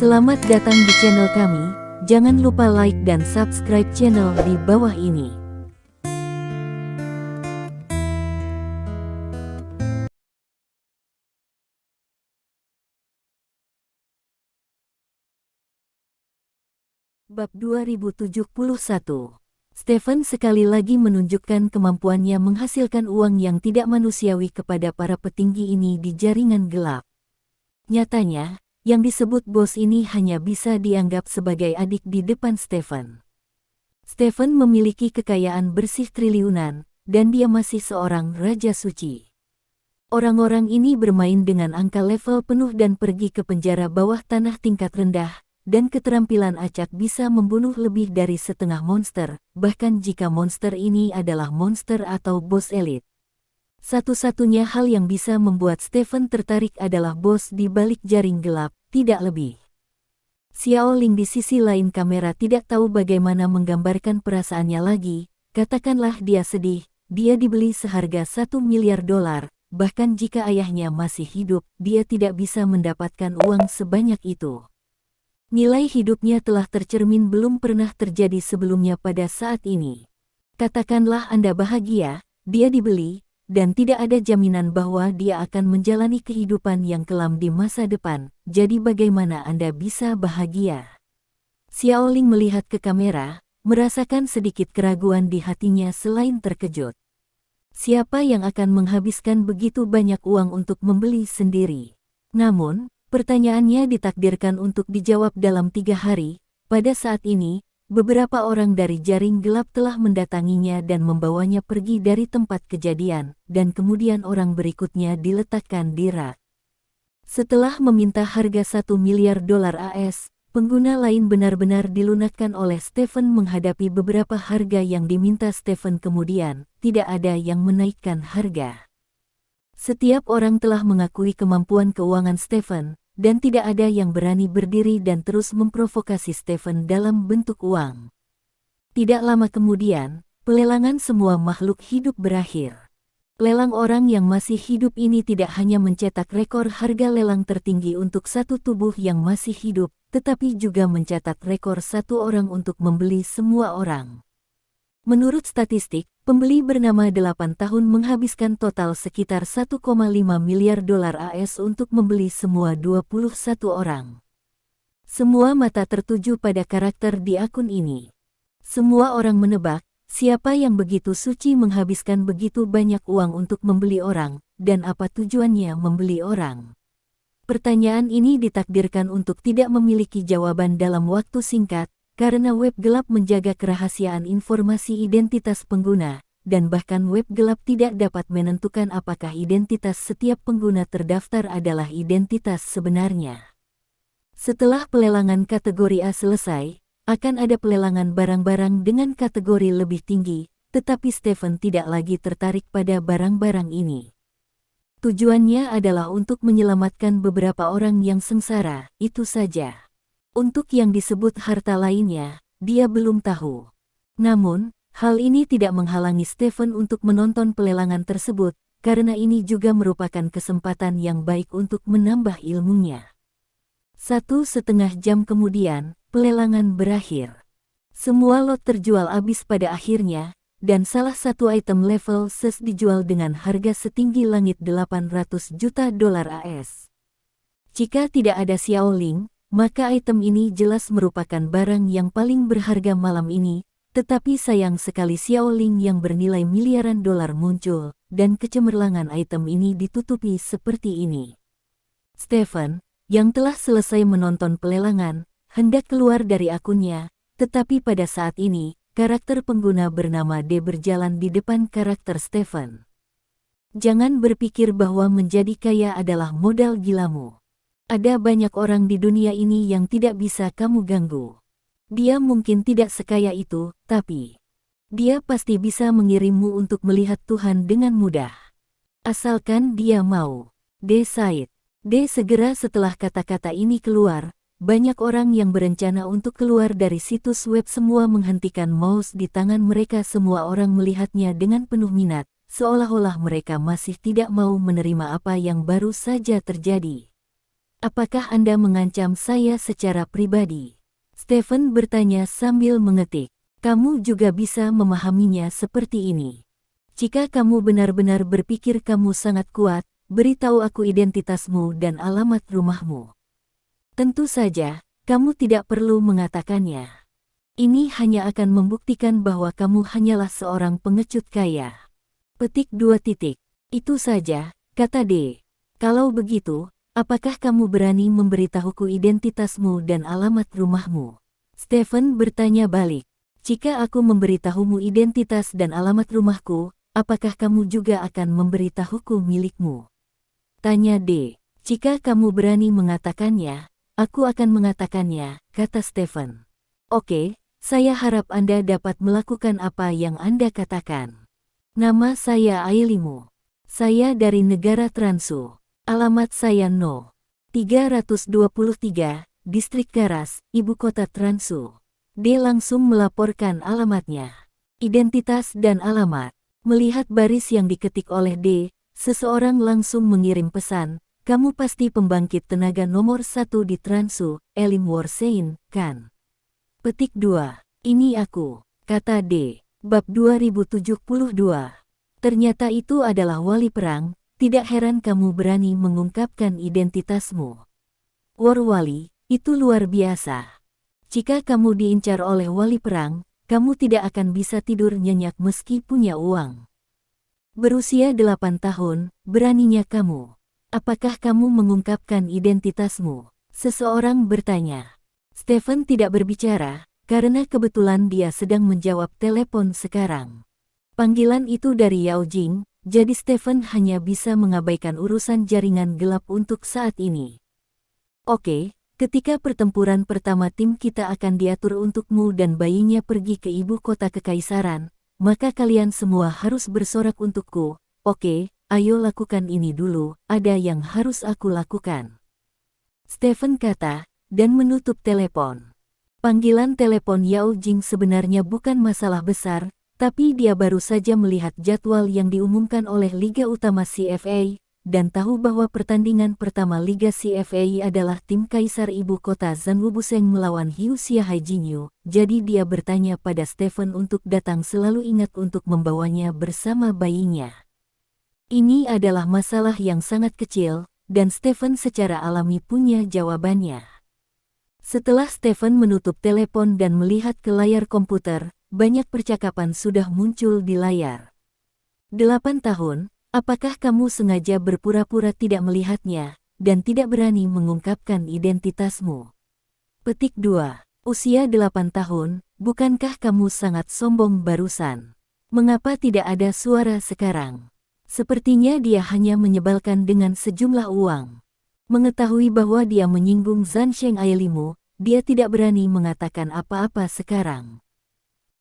Selamat datang di channel kami, jangan lupa like dan subscribe channel di bawah ini. Bab 2071. Stephen sekali lagi menunjukkan kemampuannya menghasilkan uang yang tidak manusiawi kepada para petinggi ini di jaringan gelap. Nyatanya, yang disebut bos ini hanya bisa dianggap sebagai adik di depan Stephen. Stephen memiliki kekayaan bersih triliunan, dan dia masih seorang raja suci. Orang-orang ini bermain dengan angka level penuh dan pergi ke penjara bawah tanah tingkat rendah, dan keterampilan acak bisa membunuh lebih dari setengah monster, bahkan jika monster ini adalah monster atau bos elit. Satu-satunya hal yang bisa membuat Stephen tertarik adalah bos di balik jaring gelap, tidak lebih. Xiao Ling di sisi lain kamera tidak tahu bagaimana menggambarkan perasaannya lagi, katakanlah dia sedih, dia dibeli seharga $1 miliar, bahkan jika ayahnya masih hidup, dia tidak bisa mendapatkan uang sebanyak itu. Nilai hidupnya telah tercermin belum pernah terjadi sebelumnya pada saat ini. Katakanlah Anda bahagia, dia dibeli, dan tidak ada jaminan bahwa dia akan menjalani kehidupan yang kelam di masa depan, jadi bagaimana Anda bisa bahagia? Xiao Ling melihat ke kamera, merasakan sedikit keraguan di hatinya selain terkejut. Siapa yang akan menghabiskan begitu banyak uang untuk membeli sendiri? Namun, pertanyaannya ditakdirkan untuk dijawab dalam 3 hari. Pada saat ini, beberapa orang dari jaring gelap telah mendatanginya dan membawanya pergi dari tempat kejadian, dan kemudian orang berikutnya diletakkan di rak. Setelah meminta harga $1 miliar AS, pengguna lain benar-benar dilunakkan oleh Stephen menghadapi beberapa harga yang diminta Stephen kemudian, tidak ada yang menaikkan harga. Setiap orang telah mengakui kemampuan keuangan Stephen, dan tidak ada yang berani berdiri dan terus memprovokasi Stephen dalam bentuk uang. Tidak lama kemudian, pelelangan semua makhluk hidup berakhir. Lelang orang yang masih hidup ini tidak hanya mencetak rekor harga lelang tertinggi untuk satu tubuh yang masih hidup, tetapi juga mencatat rekor satu orang untuk membeli semua orang. Menurut statistik, pembeli bernama 8 tahun menghabiskan total sekitar $1,5 miliar AS untuk membeli semua 21 orang. Semua mata tertuju pada karakter di akun ini. Semua orang menebak, siapa yang begitu suci menghabiskan begitu banyak uang untuk membeli orang, dan apa tujuannya membeli orang. Pertanyaan ini ditakdirkan untuk tidak memiliki jawaban dalam waktu singkat, karena web gelap menjaga kerahasiaan informasi identitas pengguna, dan bahkan web gelap tidak dapat menentukan apakah identitas setiap pengguna terdaftar adalah identitas sebenarnya. Setelah pelelangan kategori A selesai, akan ada pelelangan barang-barang dengan kategori lebih tinggi, tetapi Stephen tidak lagi tertarik pada barang-barang ini. Tujuannya adalah untuk menyelamatkan beberapa orang yang sengsara, itu saja. Untuk yang disebut harta lainnya, dia belum tahu. Namun, hal ini tidak menghalangi Stephen untuk menonton pelelangan tersebut, karena ini juga merupakan kesempatan yang baik untuk menambah ilmunya. 1,5 jam kemudian, pelelangan berakhir. Semua lot terjual habis pada akhirnya, dan salah satu item level SES dijual dengan harga setinggi langit $800 juta AS. Jika tidak ada Xiao Ling, maka item ini jelas merupakan barang yang paling berharga malam ini, tetapi sayang sekali Xiao Ling yang bernilai miliaran dolar muncul, dan kecemerlangan item ini ditutupi seperti ini. Stephen, yang telah selesai menonton pelelangan, hendak keluar dari akunnya, tetapi pada saat ini, karakter pengguna bernama D berjalan di depan karakter Stephen. Jangan berpikir bahwa menjadi kaya adalah modal gilamu. Ada banyak orang di dunia ini yang tidak bisa kamu ganggu. Dia mungkin tidak sekaya itu, tapi dia pasti bisa mengirimmu untuk melihat Tuhan dengan mudah. Asalkan dia mau. D. Said. D. Segera setelah kata-kata ini keluar, banyak orang yang berencana untuk keluar dari situs web semua menghentikan mouse di tangan mereka. Semua orang melihatnya dengan penuh minat, seolah-olah mereka masih tidak mau menerima apa yang baru saja terjadi. Apakah Anda mengancam saya secara pribadi? Stephen bertanya sambil mengetik. Kamu juga bisa memahaminya seperti ini. Jika kamu benar-benar berpikir kamu sangat kuat, beritahu aku identitasmu dan alamat rumahmu. Tentu saja, kamu tidak perlu mengatakannya. Ini hanya akan membuktikan bahwa kamu hanyalah seorang pengecut kaya. Petik 2 titik. Itu saja, kata D. Kalau begitu, apakah kamu berani memberitahuku identitasmu dan alamat rumahmu? Stephen bertanya balik. Jika aku memberitahumu identitas dan alamat rumahku, apakah kamu juga akan memberitahuku milikmu? Tanya D. Jika kamu berani mengatakannya, aku akan mengatakannya, kata Stephen. Oke, saya harap Anda dapat melakukan apa yang Anda katakan. Nama saya Ailimu. Saya dari negara Transu. Alamat saya No. 323, Distrik Garas, Ibu Kota Transu. D langsung melaporkan alamatnya. Identitas dan alamat. Melihat baris yang diketik oleh D, seseorang langsung mengirim pesan, kamu pasti pembangkit tenaga nomor 1 di Transu, Elim Warsein, kan? Petik 2. Ini aku, kata D. Bab 2072. Ternyata itu adalah wali perang, tidak heran kamu berani mengungkapkan identitasmu. Wali, itu luar biasa. Jika kamu diincar oleh wali perang, kamu tidak akan bisa tidur nyenyak meski punya uang. Berusia 8 tahun, beraninya kamu. Apakah kamu mengungkapkan identitasmu? Seseorang bertanya. Stephen tidak berbicara, karena kebetulan dia sedang menjawab telepon sekarang. Panggilan itu dari Yao Jing, jadi Stephen hanya bisa mengabaikan urusan jaringan gelap untuk saat ini. Oke. Ketika pertempuran pertama tim kita akan diatur untukmu dan bayinya pergi ke ibu kota kekaisaran, maka kalian semua harus bersorak untukku. Oke, ayo lakukan ini dulu, ada yang harus aku lakukan. Stephen kata, dan menutup telepon. Panggilan telepon Yao Jing sebenarnya bukan masalah besar, tapi dia baru saja melihat jadwal yang diumumkan oleh Liga Utama CFA, dan tahu bahwa pertandingan pertama Liga CFA adalah tim Kaisar Ibu Kota Zanwubuseng melawan Hyuxia Haijinyu, jadi dia bertanya pada Stephen untuk datang selalu ingat untuk membawanya bersama bayinya. Ini adalah masalah yang sangat kecil, dan Stephen secara alami punya jawabannya. Setelah Stephen menutup telepon dan melihat ke layar komputer, banyak percakapan sudah muncul di layar. 8 tahun. Apakah kamu sengaja berpura-pura tidak melihatnya, dan tidak berani mengungkapkan identitasmu? Petik 2. Usia 8 tahun, bukankah kamu sangat sombong barusan? Mengapa tidak ada suara sekarang? Sepertinya dia hanya menyebalkan dengan sejumlah uang. Mengetahui bahwa dia menyinggung Zansheng Ailimu, dia tidak berani mengatakan apa-apa sekarang.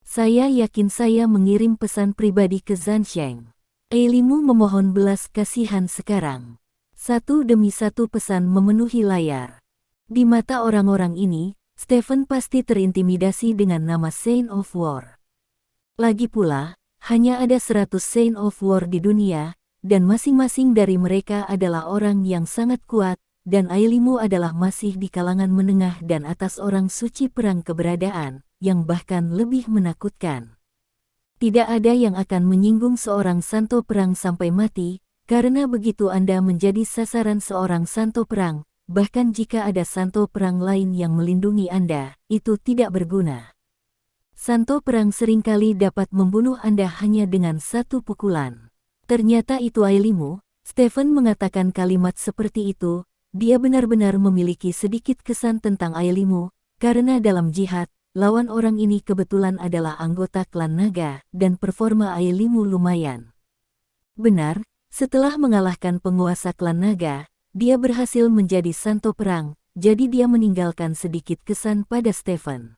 Saya yakin saya mengirim pesan pribadi ke Zansheng. Ailimu memohon belas kasihan sekarang. Satu demi satu pesan memenuhi layar. Di mata orang-orang ini, Stephen pasti terintimidasi dengan nama Saint of War. Lagi pula, hanya ada 100 Saint of War di dunia, dan masing-masing dari mereka adalah orang yang sangat kuat, dan Ailimu adalah masih di kalangan menengah dan atas orang suci perang keberadaan, yang bahkan lebih menakutkan. Tidak ada yang akan menyinggung seorang santo perang sampai mati, karena begitu Anda menjadi sasaran seorang santo perang, bahkan jika ada santo perang lain yang melindungi Anda, itu tidak berguna. Santo perang seringkali dapat membunuh Anda hanya dengan satu pukulan. Ternyata itu Ailimu. Stephen mengatakan kalimat seperti itu, dia benar-benar memiliki sedikit kesan tentang Ailimu, karena dalam jihad, lawan orang ini kebetulan adalah anggota klan naga, dan performa Ailimu lumayan. Benar, setelah mengalahkan penguasa klan naga, dia berhasil menjadi santo perang, jadi dia meninggalkan sedikit kesan pada Stephen.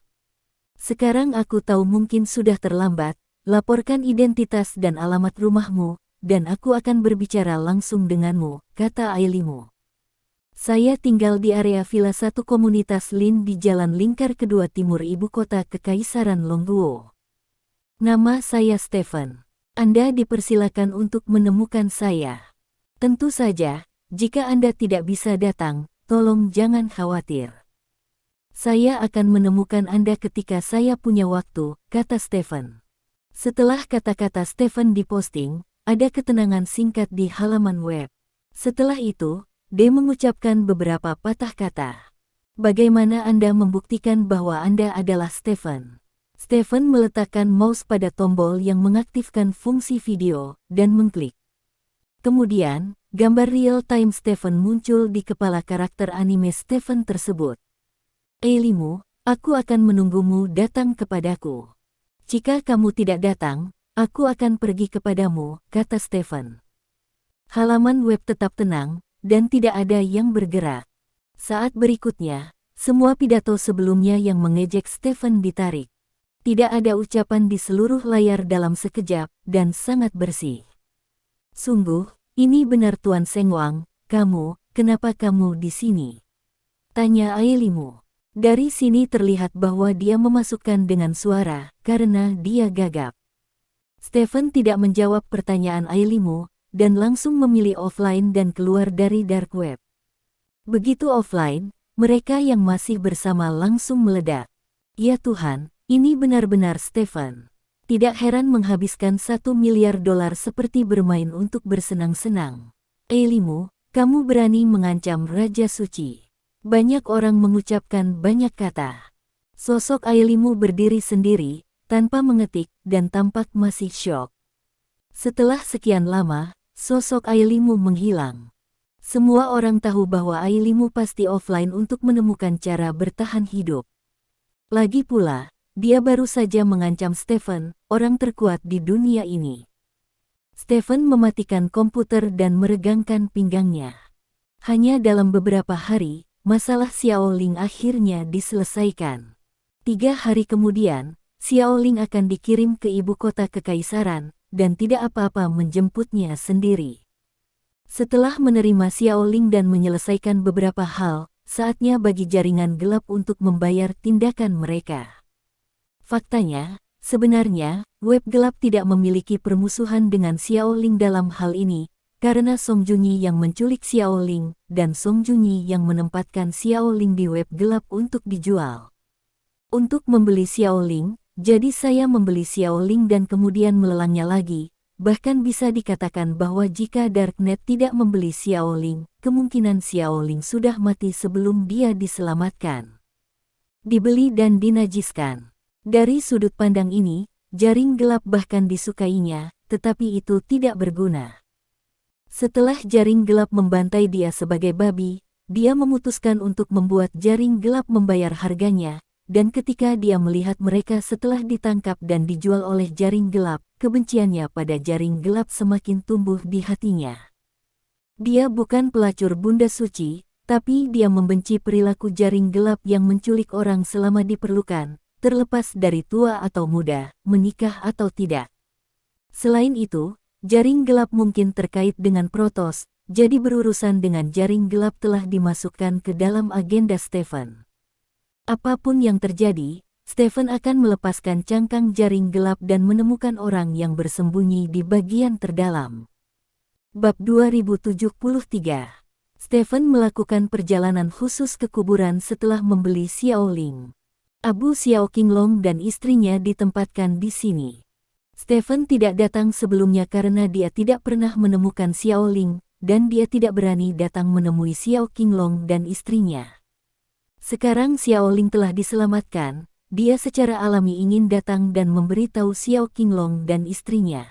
Sekarang aku tahu mungkin sudah terlambat, laporkan identitas dan alamat rumahmu, dan aku akan berbicara langsung denganmu, kata Ailimu. Saya tinggal di area Villa 1 komunitas Lin di Jalan Lingkar Kedua Timur Ibu Kota Kekaisaran Longguo. Nama saya Stephen. Anda dipersilakan untuk menemukan saya. Tentu saja, jika Anda tidak bisa datang, tolong jangan khawatir. Saya akan menemukan Anda ketika saya punya waktu, kata Stephen. Setelah kata-kata Stephen diposting, ada ketenangan singkat di halaman web. Setelah itu, D mengucapkan beberapa patah kata. Bagaimana Anda membuktikan bahwa Anda adalah Stephen? Stephen meletakkan mouse pada tombol yang mengaktifkan fungsi video, dan mengklik. Kemudian, gambar real-time Stephen muncul di kepala karakter anime Stephen tersebut. Ailimu, aku akan menunggumu datang kepadaku. Jika kamu tidak datang, aku akan pergi kepadamu, kata Stephen. Halaman web tetap tenang, dan tidak ada yang bergerak. Saat berikutnya, semua pidato sebelumnya yang mengejek Stephen ditarik. Tidak ada ucapan di seluruh layar dalam sekejap, dan sangat bersih. Sungguh, ini benar Tuan Sengwang, kenapa kamu di sini? Tanya Ailimu. Dari sini terlihat bahwa dia memasukkan dengan suara, karena dia gagap. Stephen tidak menjawab pertanyaan Ailimu, dan langsung memilih offline dan keluar dari dark web. Begitu offline, mereka yang masih bersama langsung meledak. Ya Tuhan, ini benar-benar Stephen. Tidak heran menghabiskan $1 miliar seperti bermain untuk bersenang-senang. Ailimu, kamu berani mengancam Raja Suci. Banyak orang mengucapkan banyak kata. Sosok Ailimu berdiri sendiri, tanpa mengetik, dan tampak masih syok. Setelah sekian lama, sosok Ailimu menghilang. Semua orang tahu bahwa Ailimu pasti offline untuk menemukan cara bertahan hidup. Lagi pula, dia baru saja mengancam Stephen, orang terkuat di dunia ini. Stephen mematikan komputer dan meregangkan pinggangnya. Hanya dalam beberapa hari, masalah Xiaoling akhirnya diselesaikan. 3 hari kemudian, Xiaoling akan dikirim ke ibu kota kekaisaran, dan tidak apa-apa menjemputnya sendiri. Setelah menerima Xiaoling dan menyelesaikan beberapa hal, saatnya bagi jaringan gelap untuk membayar tindakan mereka. Faktanya, sebenarnya, web gelap tidak memiliki permusuhan dengan Xiaoling dalam hal ini, karena Song Junyi yang menculik Xiaoling, dan Song Junyi yang menempatkan Xiaoling di web gelap untuk dijual. Untuk membeli Xiaoling, jadi saya membeli Xiaoling dan kemudian melelangnya lagi. Bahkan bisa dikatakan bahwa jika Darknet tidak membeli Xiaoling, kemungkinan Xiaoling sudah mati sebelum dia diselamatkan. Dibeli dan dinajiskan. Dari sudut pandang ini, jaring gelap bahkan disukainya, tetapi itu tidak berguna. Setelah jaring gelap membantai dia sebagai babi, dia memutuskan untuk membuat jaring gelap membayar harganya, dan ketika dia melihat mereka setelah ditangkap dan dijual oleh jaring gelap, kebenciannya pada jaring gelap semakin tumbuh di hatinya. Dia bukan pelacur Bunda Suci, tapi dia membenci perilaku jaring gelap yang menculik orang selama diperlukan, terlepas dari tua atau muda, menikah atau tidak. Selain itu, jaring gelap mungkin terkait dengan Protoss, jadi berurusan dengan jaring gelap telah dimasukkan ke dalam agenda Stephen. Apapun yang terjadi, Stephen akan melepaskan cangkang jaring gelap dan menemukan orang yang bersembunyi di bagian terdalam. Bab 2073. Stephen melakukan perjalanan khusus ke kuburan setelah membeli Xiaoling. Abu Xiao Qinglong dan istrinya ditempatkan di sini. Stephen tidak datang sebelumnya karena dia tidak pernah menemukan Xiaoling, dan dia tidak berani datang menemui Xiao Qinglong dan istrinya. Sekarang Xiaoling telah diselamatkan, dia secara alami ingin datang dan memberitahu Xiao Qinglong dan istrinya.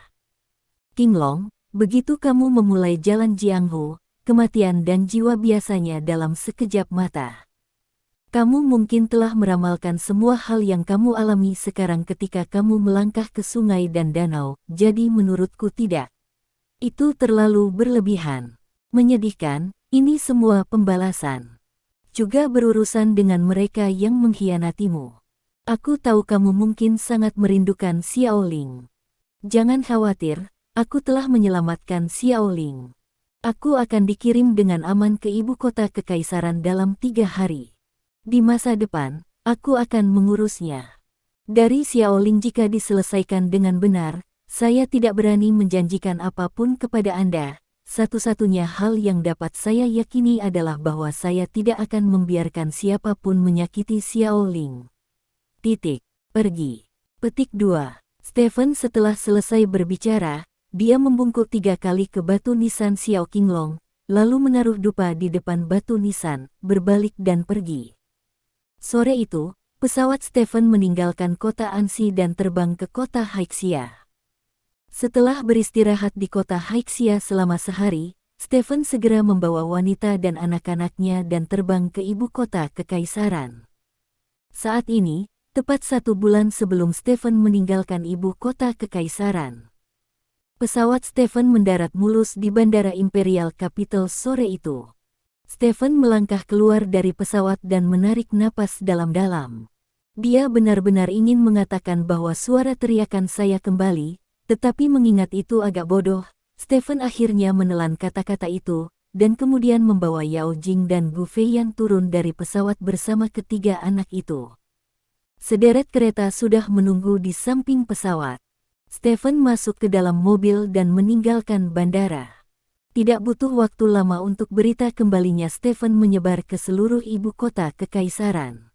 Qinglong, begitu kamu memulai jalan Jianghu, kematian dan jiwa biasanya dalam sekejap mata. Kamu mungkin telah meramalkan semua hal yang kamu alami sekarang ketika kamu melangkah ke sungai dan danau, jadi menurutku tidak. Itu terlalu berlebihan. Menyedihkan, ini semua pembalasan. Juga berurusan dengan mereka yang mengkhianatimu. Aku tahu kamu mungkin sangat merindukan Xiaoling. Jangan khawatir, aku telah menyelamatkan Xiaoling. Aku akan dikirim dengan aman ke ibu kota kekaisaran dalam 3 hari. Di masa depan, aku akan mengurusnya. Dari Xiaoling jika diselesaikan dengan benar, saya tidak berani menjanjikan apapun kepada Anda. satu-satunya hal yang dapat saya yakini adalah bahwa saya tidak akan membiarkan siapapun menyakiti Xiao Ling. Titik. Pergi. Petik 2. Stephen setelah selesai berbicara, dia membungkuk 3 kali ke batu nisan Xiao Qinglong, lalu menaruh dupa di depan batu nisan, berbalik dan pergi. Sore itu, pesawat Stephen meninggalkan kota Anxi dan terbang ke kota Haixia. Setelah beristirahat di kota Haixia selama sehari, Stephen segera membawa wanita dan anak-anaknya dan terbang ke ibu kota kekaisaran. Saat ini, tepat 1 bulan sebelum Stephen meninggalkan ibu kota kekaisaran, pesawat Stephen mendarat mulus di Bandara Imperial Capital sore itu. Stephen melangkah keluar dari pesawat dan menarik napas dalam-dalam. Dia benar-benar ingin mengatakan bahwa suara teriakan saya kembali, tetapi mengingat itu agak bodoh, Stephen akhirnya menelan kata-kata itu, dan kemudian membawa Yao Jing dan Gu Feiyan turun dari pesawat bersama ketiga anak itu. Sederet kereta sudah menunggu di samping pesawat. Stephen masuk ke dalam mobil dan meninggalkan bandara. Tidak butuh waktu lama untuk berita kembalinya Stephen menyebar ke seluruh ibu kota kekaisaran.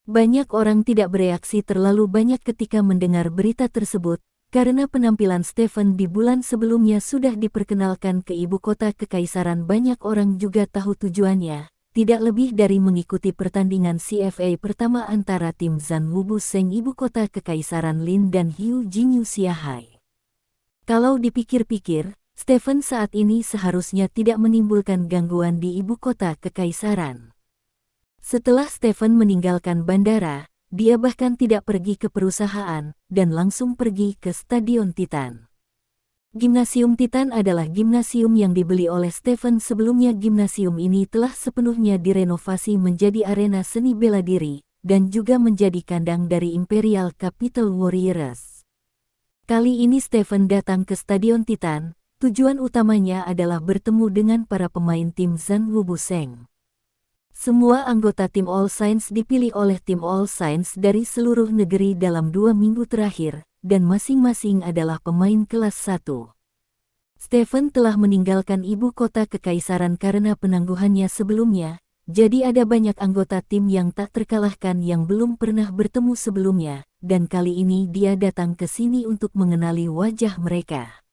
Banyak orang tidak bereaksi terlalu banyak ketika mendengar berita tersebut, karena penampilan Stephen di bulan sebelumnya sudah diperkenalkan ke ibu kota kekaisaran. Banyak orang juga tahu tujuannya, tidak lebih dari mengikuti pertandingan CFA pertama antara tim Zhan Wubu Seng ibu kota kekaisaran Lin dan Hiu Jingyu Xiahai. Kalau dipikir-pikir, Stephen saat ini seharusnya tidak menimbulkan gangguan di ibu kota kekaisaran. Setelah Stephen meninggalkan bandara, dia bahkan tidak pergi ke perusahaan, dan langsung pergi ke Stadion Titan. Gimnasium Titan adalah gimnasium yang dibeli oleh Stephen sebelumnya. Gimnasium ini telah sepenuhnya direnovasi menjadi arena seni bela diri, dan juga menjadi kandang dari Imperial Capital Warriors. Kali ini Stephen datang ke Stadion Titan, tujuan utamanya adalah bertemu dengan para pemain tim Zhan Wubu Seng. Semua anggota tim All Saints dipilih oleh tim All Saints dari seluruh negeri dalam 2 minggu terakhir, dan masing-masing adalah pemain kelas 1. Stephen telah meninggalkan ibu kota kekaisaran karena penangguhannya sebelumnya, jadi ada banyak anggota tim yang tak terkalahkan yang belum pernah bertemu sebelumnya, dan kali ini dia datang ke sini untuk mengenali wajah mereka.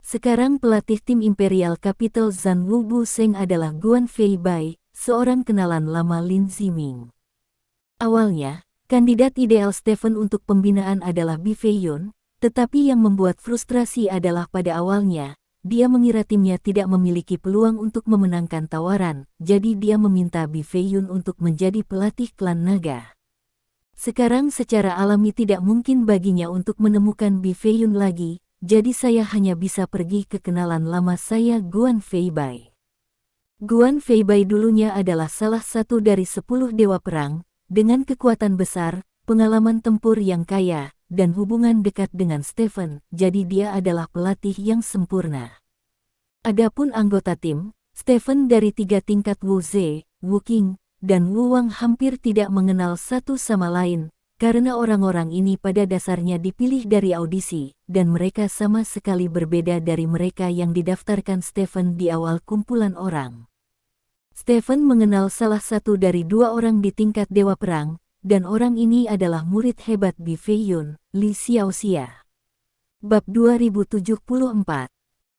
Sekarang pelatih tim Imperial Capital Zhan Wubu Seng adalah Guan Fei Bai, seorang kenalan lama Lin Ziming. Awalnya, kandidat ideal Stephen untuk pembinaan adalah Bi Feiyun, tetapi yang membuat frustrasi adalah pada awalnya, dia mengira timnya tidak memiliki peluang untuk memenangkan tawaran, jadi dia meminta Bi Feiyun untuk menjadi pelatih klan naga. Sekarang secara alami tidak mungkin baginya untuk menemukan Bi Feiyun lagi, jadi saya hanya bisa pergi ke kenalan lama saya Guan Fei Bai. Guan Fei Bai dulunya adalah salah satu dari 10 dewa perang, dengan kekuatan besar, pengalaman tempur yang kaya, dan hubungan dekat dengan Stephen, jadi dia adalah pelatih yang sempurna. Adapun anggota tim, Stephen dari 3 tingkat Wu Ze, Wu Qing, dan Wu Wang hampir tidak mengenal satu sama lain, karena orang-orang ini pada dasarnya dipilih dari audisi, dan mereka sama sekali berbeda dari mereka yang didaftarkan Stephen di awal kumpulan orang. Stephen mengenal salah satu dari 2 orang di tingkat Dewa Perang, dan orang ini adalah murid hebat Bi Feiyun, Li Xiaoxia. Bab 2074.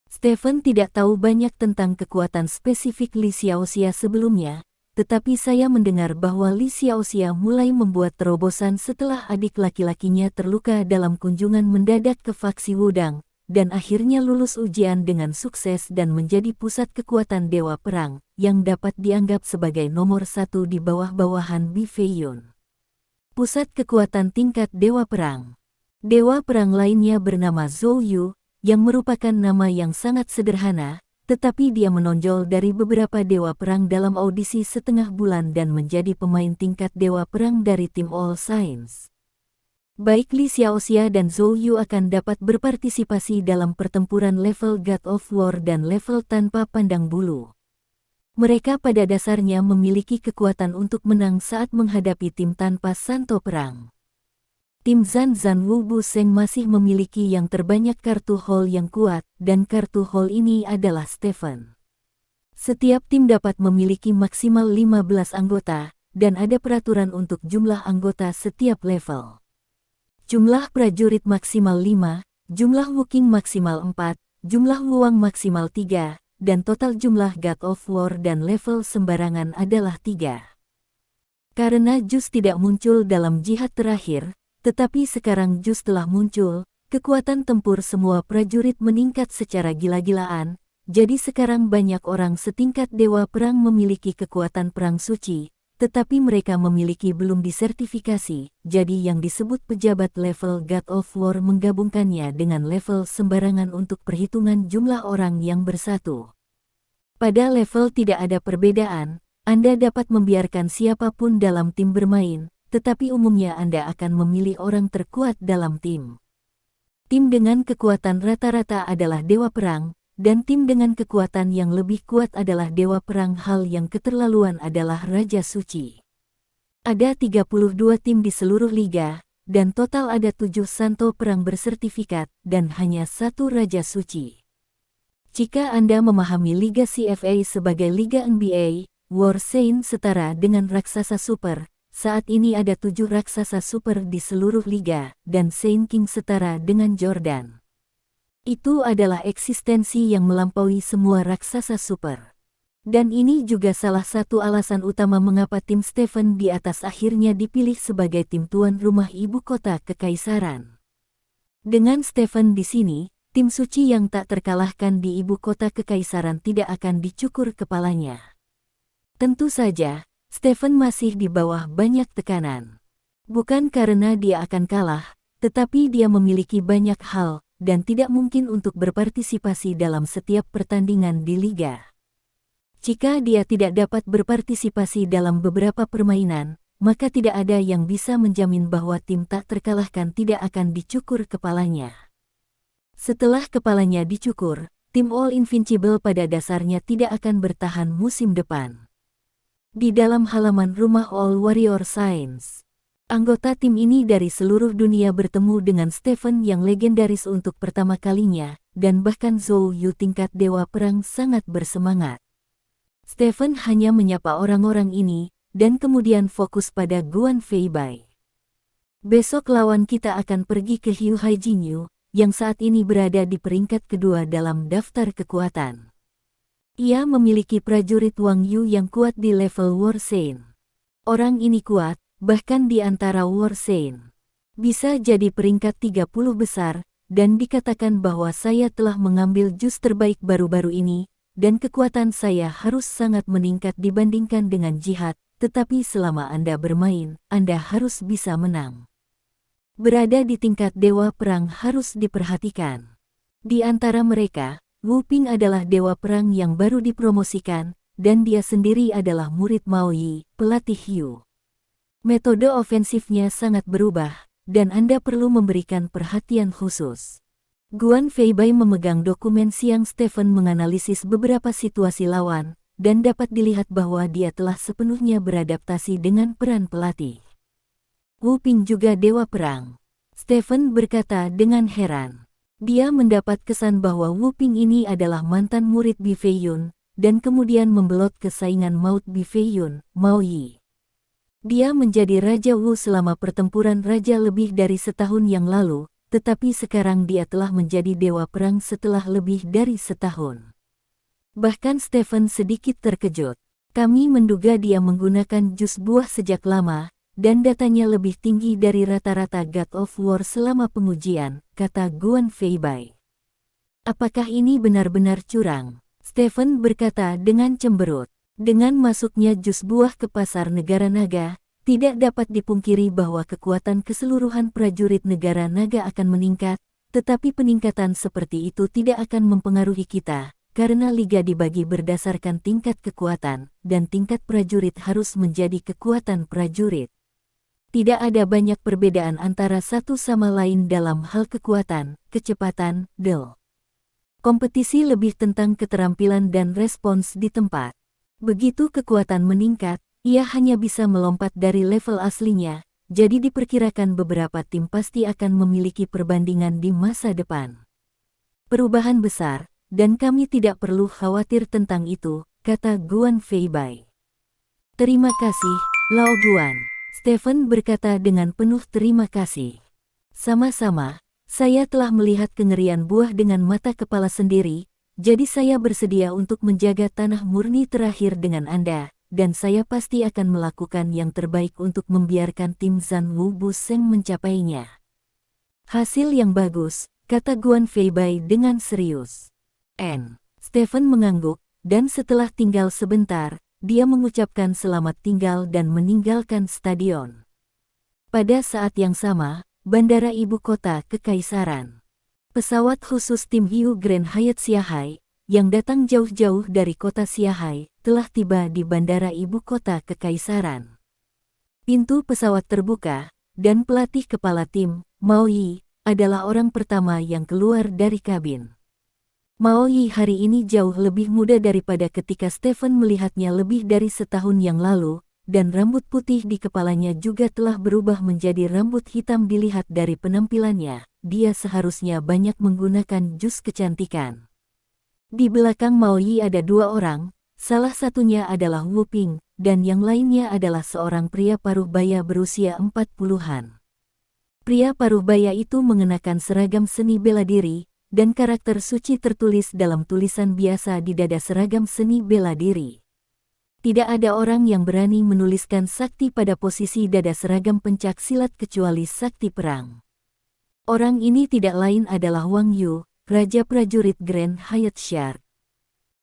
Stephen tidak tahu banyak tentang kekuatan spesifik Li Xiaoxia sebelumnya, tetapi saya mendengar bahwa Li Xiaoxia mulai membuat terobosan setelah adik laki-lakinya terluka dalam kunjungan mendadak ke faksi Wudang, dan akhirnya lulus ujian dengan sukses dan menjadi pusat kekuatan Dewa Perang, yang dapat dianggap sebagai nomor 1 di bawah-bawahan Bi Feiyun. Pusat kekuatan tingkat Dewa Perang. Dewa Perang lainnya bernama Zhou Yu, yang merupakan nama yang sangat sederhana, tetapi dia menonjol dari beberapa Dewa Perang dalam audisi setengah bulan dan menjadi pemain tingkat Dewa Perang dari tim All Saints. Baik Li Xiaoxia dan Zhou Yu akan dapat berpartisipasi dalam pertempuran level God of War dan level tanpa pandang bulu. Mereka pada dasarnya memiliki kekuatan untuk menang saat menghadapi tim tanpa santo perang. Tim Zhan Zhan Wu Buseng masih memiliki yang terbanyak kartu hall yang kuat, dan kartu hall ini adalah Stephen. Setiap tim dapat memiliki maksimal 15 anggota, dan ada peraturan untuk jumlah anggota setiap level. Jumlah prajurit maksimal 5, jumlah Wuking maksimal 4, jumlah Wuwang maksimal 3, dan total jumlah God of War dan level sembarangan adalah 3. Karena Jus tidak muncul dalam jihad terakhir, tetapi sekarang Jus telah muncul, kekuatan tempur semua prajurit meningkat secara gila-gilaan, jadi sekarang banyak orang setingkat dewa perang memiliki kekuatan perang suci, tetapi mereka memiliki belum disertifikasi, jadi yang disebut pejabat level God of War menggabungkannya dengan level sembarangan untuk perhitungan jumlah orang yang bersatu. Pada level tidak ada perbedaan, Anda dapat membiarkan siapapun dalam tim bermain, tetapi umumnya Anda akan memilih orang terkuat dalam tim. Tim dengan kekuatan rata-rata adalah dewa perang, dan tim dengan kekuatan yang lebih kuat adalah dewa perang. Hal yang keterlaluan adalah Raja Suci. Ada 32 tim di seluruh liga, dan total ada 7 santo perang bersertifikat, dan hanya 1 Raja Suci. Jika Anda memahami Liga CFA sebagai Liga NBA, War Saint setara dengan raksasa super, saat ini ada 7 raksasa super di seluruh liga, dan Saint King setara dengan Jordan. Itu adalah eksistensi yang melampaui semua raksasa super. Dan ini juga salah satu alasan utama mengapa tim Stephen di atas akhirnya dipilih sebagai tim tuan rumah ibu kota kekaisaran. Dengan Stephen di sini, tim suci yang tak terkalahkan di ibu kota kekaisaran tidak akan dicukur kepalanya. Tentu saja, Stephen masih di bawah banyak tekanan. Bukan karena dia akan kalah, tetapi dia memiliki banyak hal, dan tidak mungkin untuk berpartisipasi dalam setiap pertandingan di liga. Jika dia tidak dapat berpartisipasi dalam beberapa permainan, maka tidak ada yang bisa menjamin bahwa tim tak terkalahkan tidak akan dicukur kepalanya. Setelah kepalanya dicukur, tim All Invincible pada dasarnya tidak akan bertahan musim depan. Di dalam halaman rumah All Warrior Saints, anggota tim ini dari seluruh dunia bertemu dengan Stephen yang legendaris untuk pertama kalinya, dan bahkan Zhou Yu tingkat dewa perang sangat bersemangat. Stephen hanya menyapa orang-orang ini, dan kemudian fokus pada Guan Fei Bai. Besok lawan kita akan pergi ke Hu Haijinyu, yang saat ini berada di peringkat kedua dalam daftar kekuatan. Ia memiliki prajurit Wang Yu yang kuat di level War Saint. Orang ini kuat, bahkan di antara War Saint. Bisa jadi peringkat 30 besar, dan dikatakan bahwa saya telah mengambil jus terbaik baru-baru ini, dan kekuatan saya harus sangat meningkat dibandingkan dengan jihad, tetapi selama Anda bermain, Anda harus bisa menang. Berada di tingkat dewa perang harus diperhatikan. Di antara mereka, Wu Ping adalah dewa perang yang baru dipromosikan, dan dia sendiri adalah murid Mao Yi, pelatih Yu. Metode ofensifnya sangat berubah, dan Anda perlu memberikan perhatian khusus. Guan Fei Bai memegang dokumen siang Stephen menganalisis beberapa situasi lawan, dan dapat dilihat bahwa dia telah sepenuhnya beradaptasi dengan peran pelatih. Wu Ping juga dewa perang. Stephen berkata dengan heran. Dia mendapat kesan bahwa Wu Ping ini adalah mantan murid Bi Fei Yun, dan kemudian membelot ke saingan maut Bi Fei Yun, Mao Yi. Dia menjadi Raja Wu selama pertempuran raja lebih dari setahun yang lalu, tetapi sekarang dia telah menjadi dewa perang setelah lebih dari setahun. Bahkan Stephen sedikit terkejut. Kami menduga dia menggunakan jus buah sejak lama, dan datanya lebih tinggi dari rata-rata God of War selama pengujian, kata Guan Fei Bai. Apakah ini benar-benar curang? Stephen berkata dengan cemberut. Dengan masuknya jus buah ke pasar negara naga, tidak dapat dipungkiri bahwa kekuatan keseluruhan prajurit negara naga akan meningkat, tetapi peningkatan seperti itu tidak akan mempengaruhi kita, karena liga dibagi berdasarkan tingkat kekuatan, dan tingkat prajurit harus menjadi kekuatan prajurit. Tidak ada banyak perbedaan antara satu sama lain dalam hal kekuatan, kecepatan, kompetisi lebih tentang keterampilan dan respons di tempat. Begitu kekuatan meningkat, ia hanya bisa melompat dari level aslinya, jadi diperkirakan beberapa tim pasti akan memiliki perbandingan di masa depan. Perubahan besar, dan kami tidak perlu khawatir tentang itu, kata Guan Feibai. Terima kasih, Lao Guan. Stephen berkata dengan penuh terima kasih. Sama-sama, saya telah melihat kengerian buah dengan mata kepala sendiri, jadi saya bersedia untuk menjaga tanah murni terakhir dengan Anda, dan saya pasti akan melakukan yang terbaik untuk membiarkan tim Zhan Wu Buseng mencapainya. Hasil yang bagus, kata Guan Feibai dengan serius. Stephen mengangguk, dan setelah tinggal sebentar, dia mengucapkan selamat tinggal dan meninggalkan stadion. Pada saat yang sama, bandara ibu kota Kekaisaran. Pesawat khusus tim Hiu Grand Hyatt Siahai, yang datang jauh-jauh dari kota Siahai, telah tiba di bandara ibu kota Kekaisaran. Pintu pesawat terbuka, dan pelatih kepala tim, Mao Yi, adalah orang pertama yang keluar dari kabin. Mao Yi hari ini jauh lebih muda daripada ketika Stephen melihatnya lebih dari setahun yang lalu, dan rambut putih di kepalanya juga telah berubah menjadi rambut hitam. Dilihat dari penampilannya, dia seharusnya banyak menggunakan jus kecantikan. Di belakang Mao Yi ada dua orang, salah satunya adalah Wu Ping, dan yang lainnya adalah seorang pria paruh baya berusia 40-an. Pria paruh baya itu mengenakan seragam seni bela diri, dan karakter suci tertulis dalam tulisan biasa di dada seragam seni bela diri. Tidak ada orang yang berani menuliskan sakti pada posisi dada seragam pencak silat kecuali sakti perang. Orang ini tidak lain adalah Wang Yu, Raja Prajurit Grand Hyatt Shark.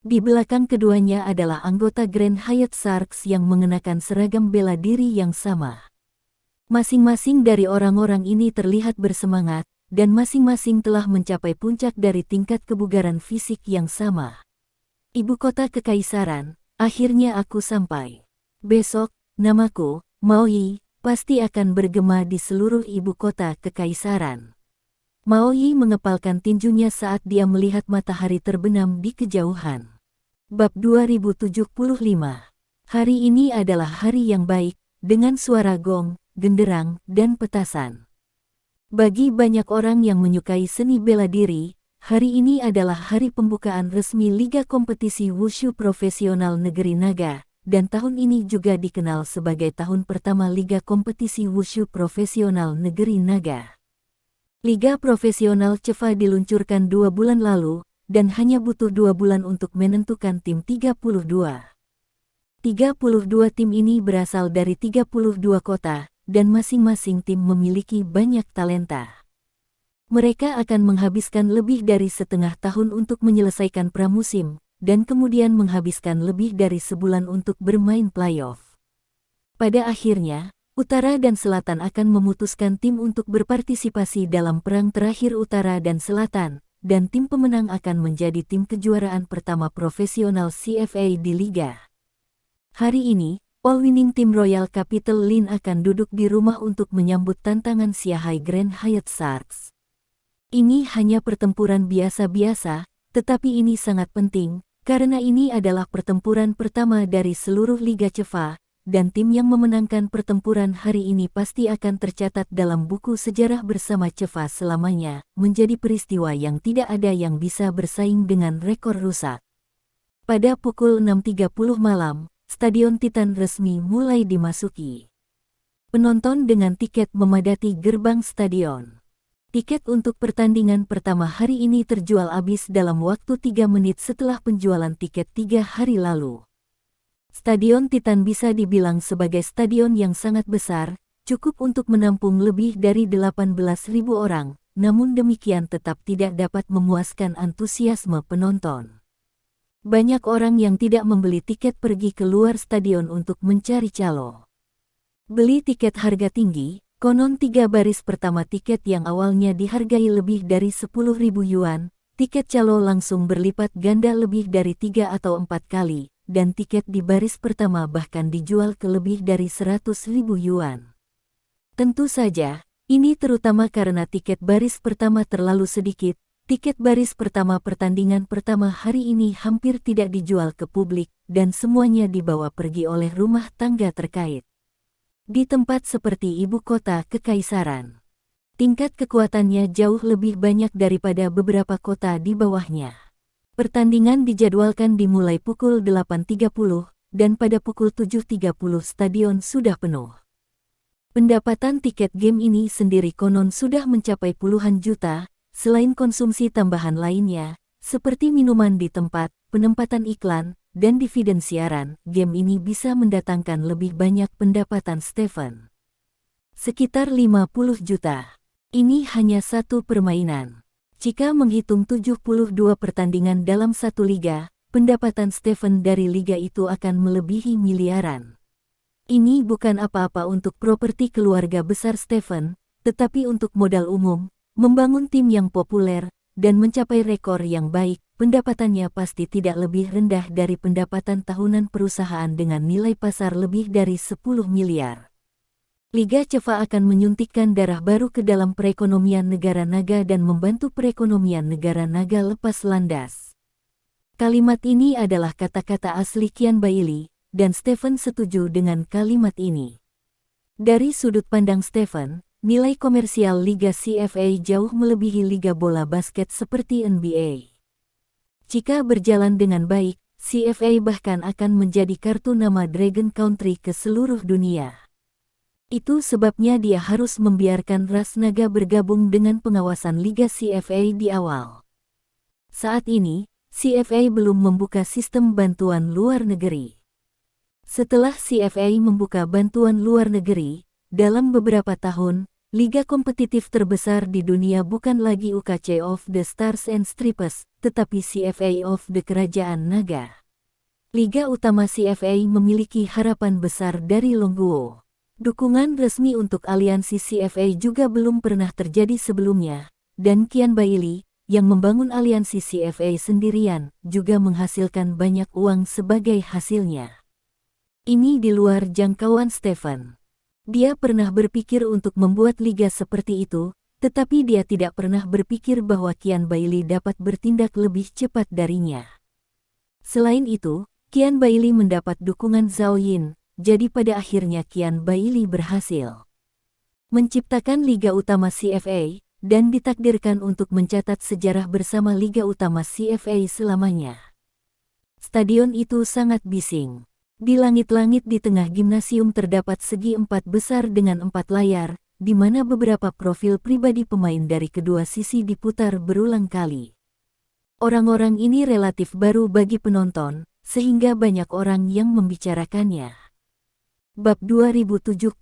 Di belakang keduanya adalah anggota Grand Hyatt Sharks yang mengenakan seragam bela diri yang sama. Masing-masing dari orang-orang ini terlihat bersemangat, dan masing-masing telah mencapai puncak dari tingkat kebugaran fisik yang sama. Ibu kota Kekaisaran, akhirnya aku sampai. Besok, namaku, Mao Yi, pasti akan bergema di seluruh ibu kota Kekaisaran. Mao Yi mengepalkan tinjunya saat dia melihat matahari terbenam di kejauhan. Bab 2075. Hari ini adalah hari yang baik, dengan suara gong, genderang, dan petasan. Bagi banyak orang yang menyukai seni bela diri, hari ini adalah hari pembukaan resmi Liga Kompetisi Wushu Profesional Negeri Naga, dan tahun ini juga dikenal sebagai tahun pertama Liga Kompetisi Wushu Profesional Negeri Naga. Liga Profesional CEFA diluncurkan 2 bulan lalu, dan hanya butuh 2 bulan untuk menentukan tim 32. 32 tim ini berasal dari 32 kota, dan masing-masing tim memiliki banyak talenta. Mereka akan menghabiskan lebih dari setengah tahun untuk menyelesaikan pramusim, dan kemudian menghabiskan lebih dari sebulan untuk bermain playoff. Pada akhirnya, Utara dan Selatan akan memutuskan tim untuk berpartisipasi dalam perang terakhir Utara dan Selatan, dan tim pemenang akan menjadi tim kejuaraan pertama profesional CFA di Liga. Hari ini, all-winning tim Royal Capital Lin akan duduk di rumah untuk menyambut tantangan Siahai Grand Hyatt Sharks. Ini hanya pertempuran biasa-biasa, tetapi ini sangat penting, karena ini adalah pertempuran pertama dari seluruh Liga CEFA, dan tim yang memenangkan pertempuran hari ini pasti akan tercatat dalam buku sejarah bersama CEFA selamanya, menjadi peristiwa yang tidak ada yang bisa bersaing dengan rekor rusak. Pada pukul 6.30 malam, Stadion Titan resmi mulai dimasuki. Penonton dengan tiket memadati gerbang stadion. Tiket untuk pertandingan pertama hari ini terjual habis dalam waktu 3 menit setelah penjualan tiket 3 hari lalu. Stadion Titan bisa dibilang sebagai stadion yang sangat besar, cukup untuk menampung lebih dari 18.000 orang, namun demikian tetap tidak dapat memuaskan antusiasme penonton. Banyak orang yang tidak membeli tiket pergi keluar stadion untuk mencari calo. Beli tiket harga tinggi, konon 3 baris pertama tiket yang awalnya dihargai lebih dari 10.000 yuan, tiket calo langsung berlipat ganda lebih dari 3 atau 4 kali, dan tiket di baris pertama bahkan dijual ke lebih dari 100.000 yuan. Tentu saja, ini terutama karena tiket baris pertama terlalu sedikit. Tiket baris pertama pertandingan pertama hari ini hampir tidak dijual ke publik, dan semuanya dibawa pergi oleh rumah tangga terkait. Di tempat seperti ibu kota kekaisaran, tingkat kekuatannya jauh lebih banyak daripada beberapa kota di bawahnya. Pertandingan dijadwalkan dimulai pukul 8.30 dan pada pukul 7.30 stadion sudah penuh. Pendapatan tiket game ini sendiri konon sudah mencapai puluhan juta, selain konsumsi tambahan lainnya, seperti minuman di tempat, penempatan iklan, dan dividen siaran. Game ini bisa mendatangkan lebih banyak pendapatan Stephen. Sekitar 50 juta. Ini hanya satu permainan. Jika menghitung 72 pertandingan dalam satu liga, pendapatan Stephen dari liga itu akan melebihi miliaran. Ini bukan apa-apa untuk properti keluarga besar Stephen, tetapi untuk modal umum, membangun tim yang populer, dan mencapai rekor yang baik, pendapatannya pasti tidak lebih rendah dari pendapatan tahunan perusahaan dengan nilai pasar lebih dari 10 miliar. Liga CFA akan menyuntikkan darah baru ke dalam perekonomian negara naga dan membantu perekonomian negara naga lepas landas. Kalimat ini adalah kata-kata asli Kian Bailey, dan Stephen setuju dengan kalimat ini. Dari sudut pandang Stephen, nilai komersial Liga CFA jauh melebihi liga bola basket seperti NBA. Jika berjalan dengan baik, CFA bahkan akan menjadi kartu nama Dragon Country ke seluruh dunia. Itu sebabnya dia harus membiarkan ras naga bergabung dengan pengawasan Liga CFA di awal. Saat ini, CFA belum membuka sistem bantuan luar negeri. Setelah CFA membuka bantuan luar negeri, dalam beberapa tahun, liga kompetitif terbesar di dunia bukan lagi UKC of the Stars and Stripes, tetapi CFA of the Kerajaan Naga. Liga utama CFA memiliki harapan besar dari Longguo. Dukungan resmi untuk aliansi CFA juga belum pernah terjadi sebelumnya, dan Kian Bailey, yang membangun aliansi CFA sendirian, juga menghasilkan banyak uang sebagai hasilnya. Ini di luar jangkauan Stephen. Dia pernah berpikir untuk membuat liga seperti itu, tetapi dia tidak pernah berpikir bahwa Kian Bailey dapat bertindak lebih cepat darinya. Selain itu, Kian Bailey mendapat dukungan Zhao Yin, jadi pada akhirnya Kian Bailey berhasil menciptakan liga utama CFA, dan ditakdirkan untuk mencatat sejarah bersama liga utama CFA selamanya. Stadion itu sangat bising. Di langit-langit di tengah gimnasium terdapat segi 4 besar dengan 4 layar, di mana beberapa profil pribadi pemain dari kedua sisi diputar berulang kali. Orang-orang ini relatif baru bagi penonton, sehingga banyak orang yang membicarakannya. Bab 2076.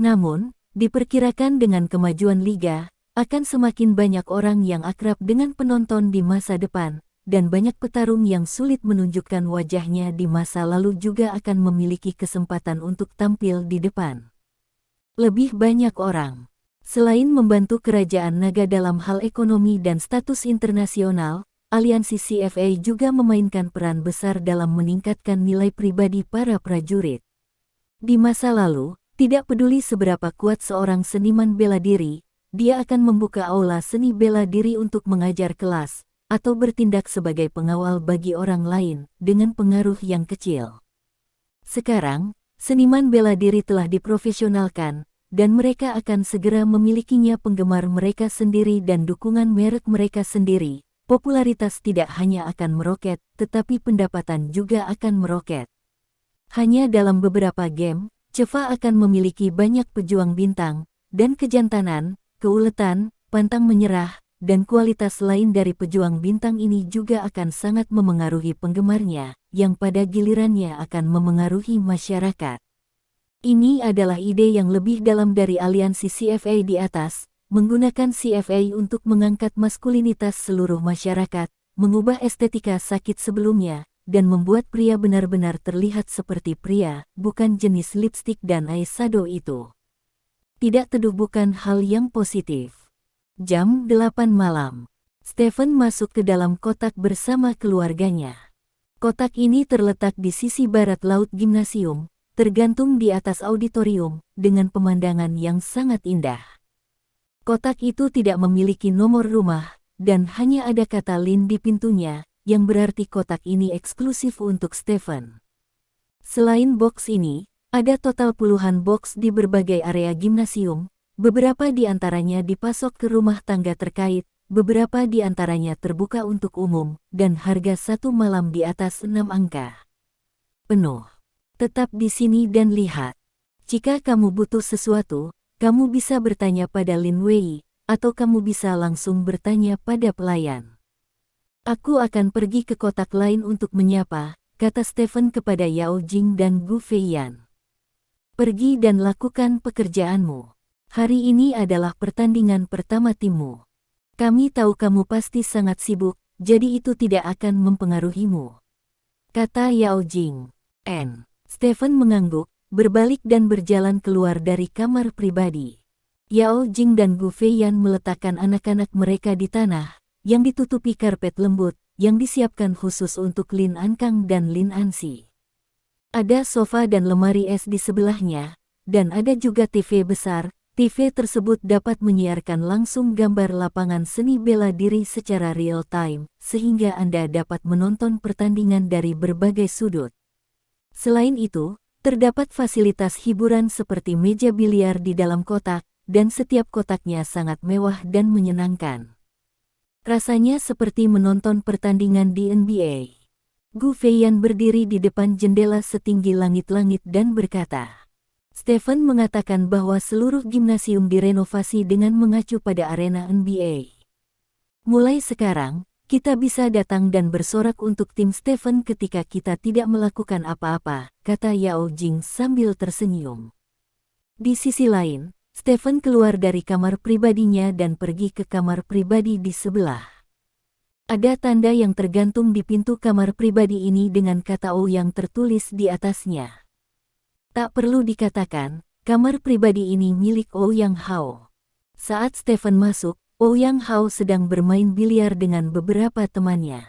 Namun, diperkirakan dengan kemajuan liga, akan semakin banyak orang yang akrab dengan penonton di masa depan, dan banyak petarung yang sulit menunjukkan wajahnya di masa lalu juga akan memiliki kesempatan untuk tampil di depan. Lebih banyak orang. Selain membantu kerajaan naga dalam hal ekonomi dan status internasional, aliansi CFA juga memainkan peran besar dalam meningkatkan nilai pribadi para prajurit. Di masa lalu, tidak peduli seberapa kuat seorang seniman bela diri, dia akan membuka aula seni bela diri untuk mengajar kelas, atau bertindak sebagai pengawal bagi orang lain, dengan pengaruh yang kecil. Sekarang, seniman bela diri telah diprofesionalkan, dan mereka akan segera memilikinya penggemar mereka sendiri dan dukungan merek mereka sendiri. Popularitas tidak hanya akan meroket, tetapi pendapatan juga akan meroket. Hanya dalam beberapa game, CFA akan memiliki banyak pejuang bintang, dan kejantanan, keuletan, pantang menyerah, dan kualitas lain dari pejuang bintang ini juga akan sangat memengaruhi penggemarnya, yang pada gilirannya akan memengaruhi masyarakat. Ini adalah ide yang lebih dalam dari aliansi CFA di atas, menggunakan CFA untuk mengangkat maskulinitas seluruh masyarakat, mengubah estetika sakit sebelumnya, dan membuat pria benar-benar terlihat seperti pria, bukan jenis lipstik dan eyeshadow itu. Tidak teduh bukan hal yang positif. Jam 8 malam. Stephen masuk ke dalam kotak bersama keluarganya. Kotak ini terletak di sisi barat laut gimnasium, tergantung di atas auditorium, dengan pemandangan yang sangat indah. Kotak itu tidak memiliki nomor rumah, dan hanya ada kata Lin di pintunya, yang berarti kotak ini eksklusif untuk Stephen. Selain box ini, Ada total puluhan box di berbagai area gimnasium, beberapa di antaranya dipasok ke rumah tangga terkait, beberapa di antaranya terbuka untuk umum, dan harga satu malam di atas 6 angka. Penuh. Tetap di sini dan lihat. Jika kamu butuh sesuatu, kamu bisa bertanya pada Lin Wei, atau kamu bisa langsung bertanya pada pelayan. Aku akan pergi ke kotak lain untuk menyapa, kata Stephen kepada Yao Jing dan Gu Feiyan. Pergi dan lakukan pekerjaanmu. Hari ini adalah pertandingan pertama timmu. Kami tahu kamu pasti sangat sibuk, jadi itu tidak akan mempengaruhimu, kata Yao Jing. Stephen mengangguk, berbalik dan berjalan keluar dari kamar pribadi. Yao Jing dan Gu Feiyan meletakkan anak-anak mereka di tanah, yang ditutupi karpet lembut, yang disiapkan khusus untuk Lin Ankang dan Lin Ansi. Ada sofa dan lemari es di sebelahnya, dan ada juga TV besar. TV tersebut dapat menyiarkan langsung gambar lapangan seni bela diri secara real time, sehingga Anda dapat menonton pertandingan dari berbagai sudut. Selain itu, terdapat fasilitas hiburan seperti meja biliar di dalam kotak, dan setiap kotaknya sangat mewah dan menyenangkan. Rasanya seperti menonton pertandingan di NBA. Gu Feiyan berdiri di depan jendela setinggi langit-langit dan berkata, Stephen mengatakan bahwa seluruh gimnasium direnovasi dengan mengacu pada arena NBA. Mulai sekarang, kita bisa datang dan bersorak untuk tim Stephen ketika kita tidak melakukan apa-apa, kata Yao Jing sambil tersenyum. Di sisi lain, Stephen keluar dari kamar pribadinya dan pergi ke kamar pribadi di sebelah. Ada tanda yang tergantung di pintu kamar pribadi ini dengan kata O yang tertulis di atasnya. Tak perlu dikatakan, kamar pribadi ini milik Ouyang Hao. Saat Stephen masuk, Ouyang Hao sedang bermain biliar dengan beberapa temannya.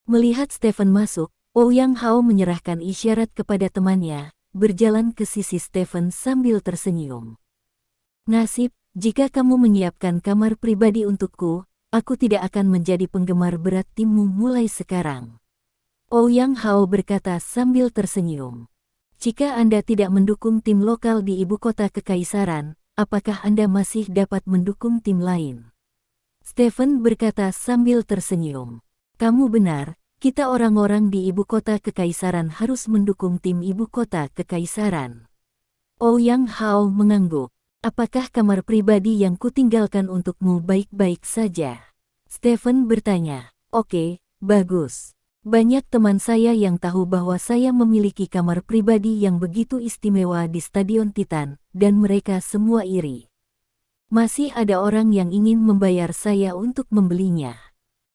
Melihat Stephen masuk, Ouyang Hao menyerahkan isyarat kepada temannya, berjalan ke sisi Stephen sambil tersenyum. Nasib, jika kamu menyiapkan kamar pribadi untukku, aku tidak akan menjadi penggemar berat timmu mulai sekarang. Ouyang Hao berkata sambil tersenyum. Jika Anda tidak mendukung tim lokal di ibu kota kekaisaran, apakah Anda masih dapat mendukung tim lain? Stephen berkata sambil tersenyum. Kamu benar, kita orang-orang di ibu kota kekaisaran harus mendukung tim ibu kota kekaisaran. Ouyang Hao mengangguk. Apakah kamar pribadi yang kutinggalkan untukmu baik-baik saja? Stephen bertanya. Oke, bagus. Banyak teman saya yang tahu bahwa saya memiliki kamar pribadi yang begitu istimewa di Stadion Titan, dan mereka semua iri. Masih ada orang yang ingin membayar saya untuk membelinya.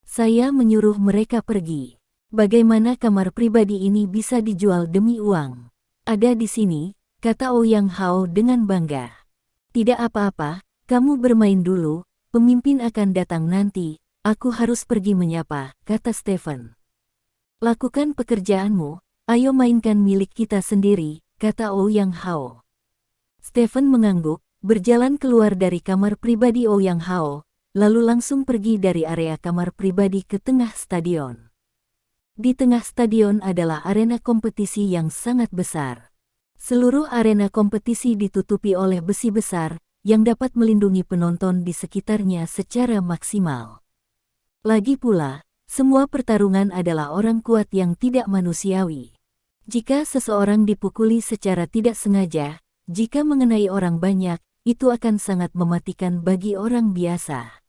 Saya menyuruh mereka pergi. Bagaimana kamar pribadi ini bisa dijual demi uang? Ada di sini, kata Ouyang Hao dengan bangga. Tidak apa-apa, kamu bermain dulu, pemimpin akan datang nanti, aku harus pergi menyapa, kata Stephen. Lakukan pekerjaanmu, ayo mainkan milik kita sendiri, kata Ouyang Hao. Stephen mengangguk, berjalan keluar dari kamar pribadi Ouyang Hao, lalu langsung pergi dari area kamar pribadi ke tengah stadion. Di tengah stadion adalah arena kompetisi yang sangat besar. Seluruh arena kompetisi ditutupi oleh besi besar, yang dapat melindungi penonton di sekitarnya secara maksimal. Lagi pula, semua pertarungan adalah orang kuat yang tidak manusiawi. Jika seseorang dipukuli secara tidak sengaja, jika mengenai orang banyak, itu akan sangat mematikan bagi orang biasa.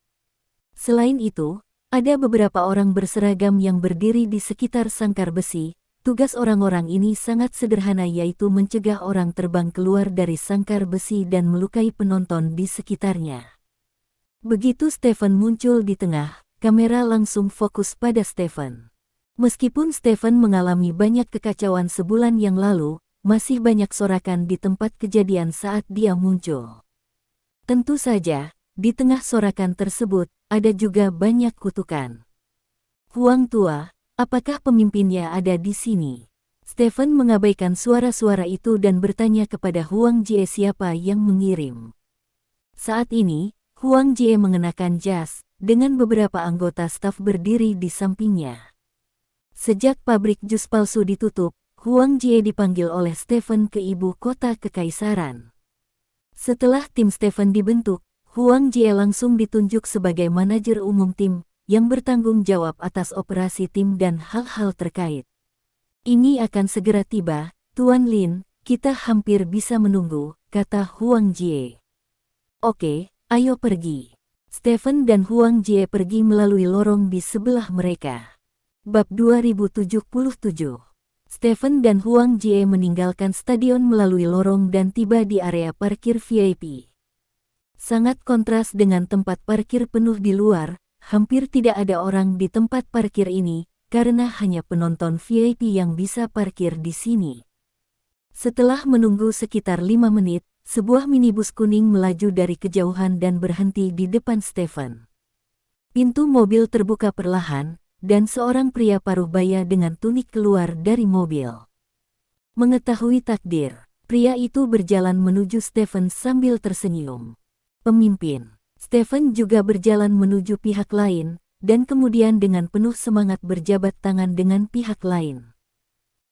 Selain itu, ada beberapa orang berseragam yang berdiri di sekitar sangkar besi. Tugas orang-orang ini sangat sederhana, yaitu mencegah orang terbang keluar dari sangkar besi dan melukai penonton di sekitarnya. Begitu Stephen muncul di tengah, kamera langsung fokus pada Stephen. Meskipun Stephen mengalami banyak kekacauan sebulan yang lalu, masih banyak sorakan di tempat kejadian saat dia muncul. Tentu saja, di tengah sorakan tersebut, ada juga banyak kutukan. Huang Tua, apakah pemimpinnya ada di sini? Stephen mengabaikan suara-suara itu dan bertanya kepada Huang Jie siapa yang mengirim. Saat ini, Huang Jie mengenakan jas, dengan beberapa anggota staf berdiri di sampingnya. Sejak pabrik jus palsu ditutup, Huang Jie dipanggil oleh Stephen ke ibu kota kekaisaran. Setelah tim Stephen dibentuk, Huang Jie langsung ditunjuk sebagai manajer umum tim, yang bertanggung jawab atas operasi tim dan hal-hal terkait. Ini akan segera tiba, Tuan Lin, kita hampir bisa menunggu, kata Huang Jie. Oke, ayo pergi. Stephen dan Huang Jie pergi melalui lorong di sebelah mereka. Bab 2077. Stephen dan Huang Jie meninggalkan stadion melalui lorong dan tiba di area parkir VIP. Sangat kontras dengan tempat parkir penuh di luar, hampir tidak ada orang di tempat parkir ini, karena hanya penonton VIP yang bisa parkir di sini. Setelah menunggu sekitar 5 menit, sebuah minibus kuning melaju dari kejauhan dan berhenti di depan Stephen. Pintu mobil terbuka perlahan, dan seorang pria paruh baya dengan tunik keluar dari mobil. Mengetahui takdir, pria itu berjalan menuju Stephen sambil tersenyum. Pemimpin, Stephen juga berjalan menuju pihak lain, dan kemudian dengan penuh semangat berjabat tangan dengan pihak lain.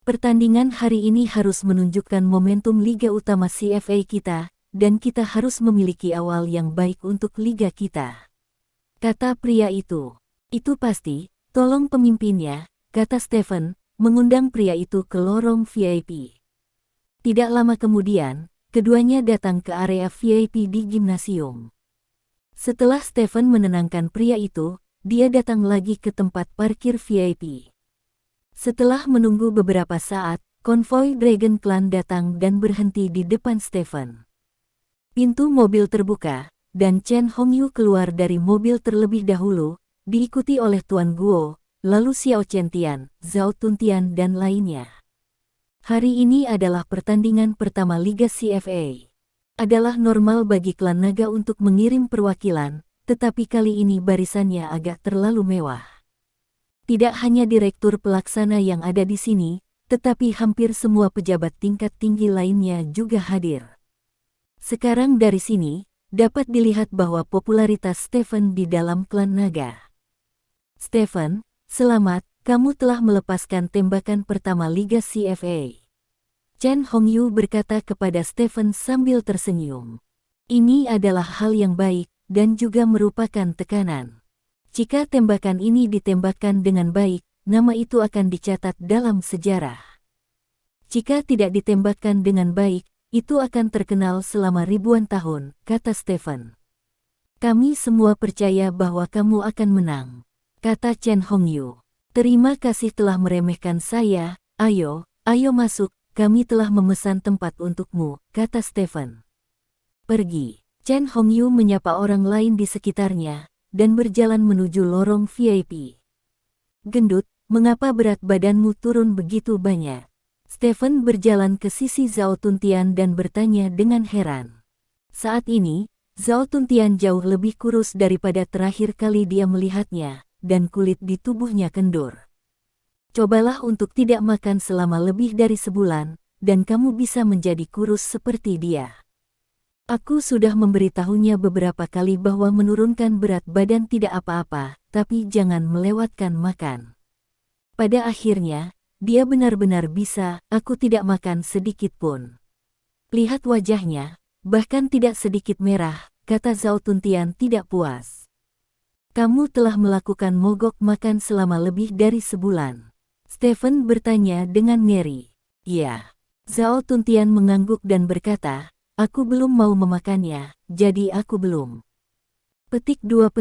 Pertandingan hari ini harus menunjukkan momentum Liga Utama CFA kita, dan kita harus memiliki awal yang baik untuk liga kita. Kata pria itu. Itu pasti. Tolong pemimpinnya, kata Stephen, mengundang pria itu ke lorong VIP. Tidak lama kemudian, keduanya datang ke area VIP di gimnasium. Setelah Stephen menenangkan pria itu, dia datang lagi ke tempat parkir VIP. Setelah menunggu beberapa saat, konvoi Dragon Clan datang dan berhenti di depan Stephen. Pintu mobil terbuka, dan Chen Hongyu keluar dari mobil terlebih dahulu, diikuti oleh Tuan Guo, lalu Xiao Chentian, Zhao Tuntian dan lainnya. Hari ini adalah pertandingan pertama Liga CFA. Adalah normal bagi klan naga untuk mengirim perwakilan, tetapi kali ini barisannya agak terlalu mewah. Tidak hanya direktur pelaksana yang ada di sini, tetapi hampir semua pejabat tingkat tinggi lainnya juga hadir. Sekarang dari sini, dapat dilihat bahwa popularitas Stephen di dalam klan naga. Stephen, selamat, kamu telah melepaskan tembakan pertama Liga CFA. Chen Hongyu berkata kepada Stephen sambil tersenyum. Ini adalah hal yang baik, dan juga merupakan tekanan. Jika tembakan ini ditembakkan dengan baik, nama itu akan dicatat dalam sejarah. Jika tidak ditembakkan dengan baik, itu akan terkenal selama ribuan tahun, kata Stephen. Kami semua percaya bahwa kamu akan menang, kata Chen Hongyu. Terima kasih telah meremehkan saya, ayo masuk, kami telah memesan tempat untukmu, kata Stephen. Pergi. Chen Hongyu menyapa orang lain di sekitarnya, dan berjalan menuju lorong VIP. Gendut, mengapa berat badanmu turun begitu banyak? Stephen berjalan ke sisi Zhao Tuntian dan bertanya dengan heran. Saat ini, Zhao Tuntian jauh lebih kurus daripada terakhir kali dia melihatnya, dan kulit di tubuhnya kendur. Cobalah untuk tidak makan selama lebih dari sebulan, dan kamu bisa menjadi kurus seperti dia. Aku sudah memberitahunya beberapa kali bahwa menurunkan berat badan tidak apa-apa, tapi jangan melewatkan makan. Pada akhirnya, dia benar-benar bisa, aku tidak makan sedikit pun. Lihat wajahnya, bahkan tidak sedikit merah, kata Zhao Tuntian tidak puas. Kamu telah melakukan mogok makan selama lebih dari sebulan. Stephen bertanya dengan ngeri. Ya. Zhao Tuntian mengangguk dan berkata, aku belum mau memakannya, jadi aku belum. Petik 2.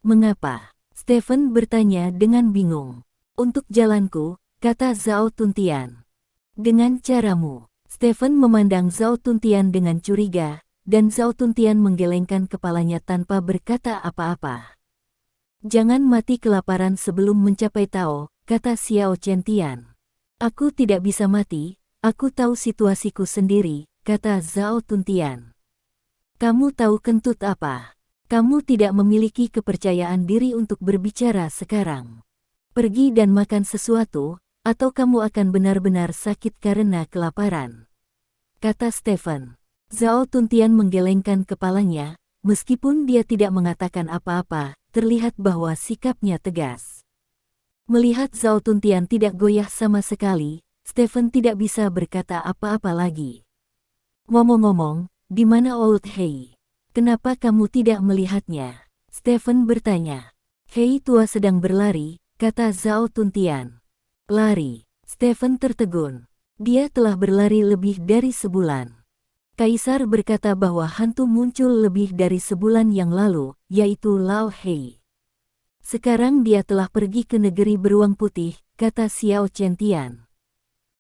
Mengapa? Stephen bertanya dengan bingung. Untuk jalanku, kata Zhao Tuntian. Dengan caramu. Stephen memandang Zhao Tuntian dengan curiga, dan Zhao Tuntian menggelengkan kepalanya tanpa berkata apa-apa. Jangan mati kelaparan sebelum mencapai Tao, kata Xiao Chentian. Aku tidak bisa mati, aku tahu situasiku sendiri, kata Zhao Tuntian. Kamu tahu kentut apa? Kamu tidak memiliki kepercayaan diri untuk berbicara sekarang. Pergi dan makan sesuatu, atau kamu akan benar-benar sakit karena kelaparan, kata Stephen. Zhao Tuntian menggelengkan kepalanya, meskipun dia tidak mengatakan apa-apa, terlihat bahwa sikapnya tegas. Melihat Zhao Tuntian tidak goyah sama sekali, Stephen tidak bisa berkata apa-apa lagi. Ngomong-ngomong, di mana Old Hei? Kenapa kamu tidak melihatnya? Stephen bertanya. Hei tua sedang berlari, kata Zhao Tuntian. Lari. Stephen tertegun. Dia telah berlari lebih dari sebulan. Kaisar berkata bahwa hantu muncul lebih dari sebulan yang lalu, yaitu Lao Hei. Sekarang dia telah pergi ke negeri beruang putih, kata Xiao Chentian.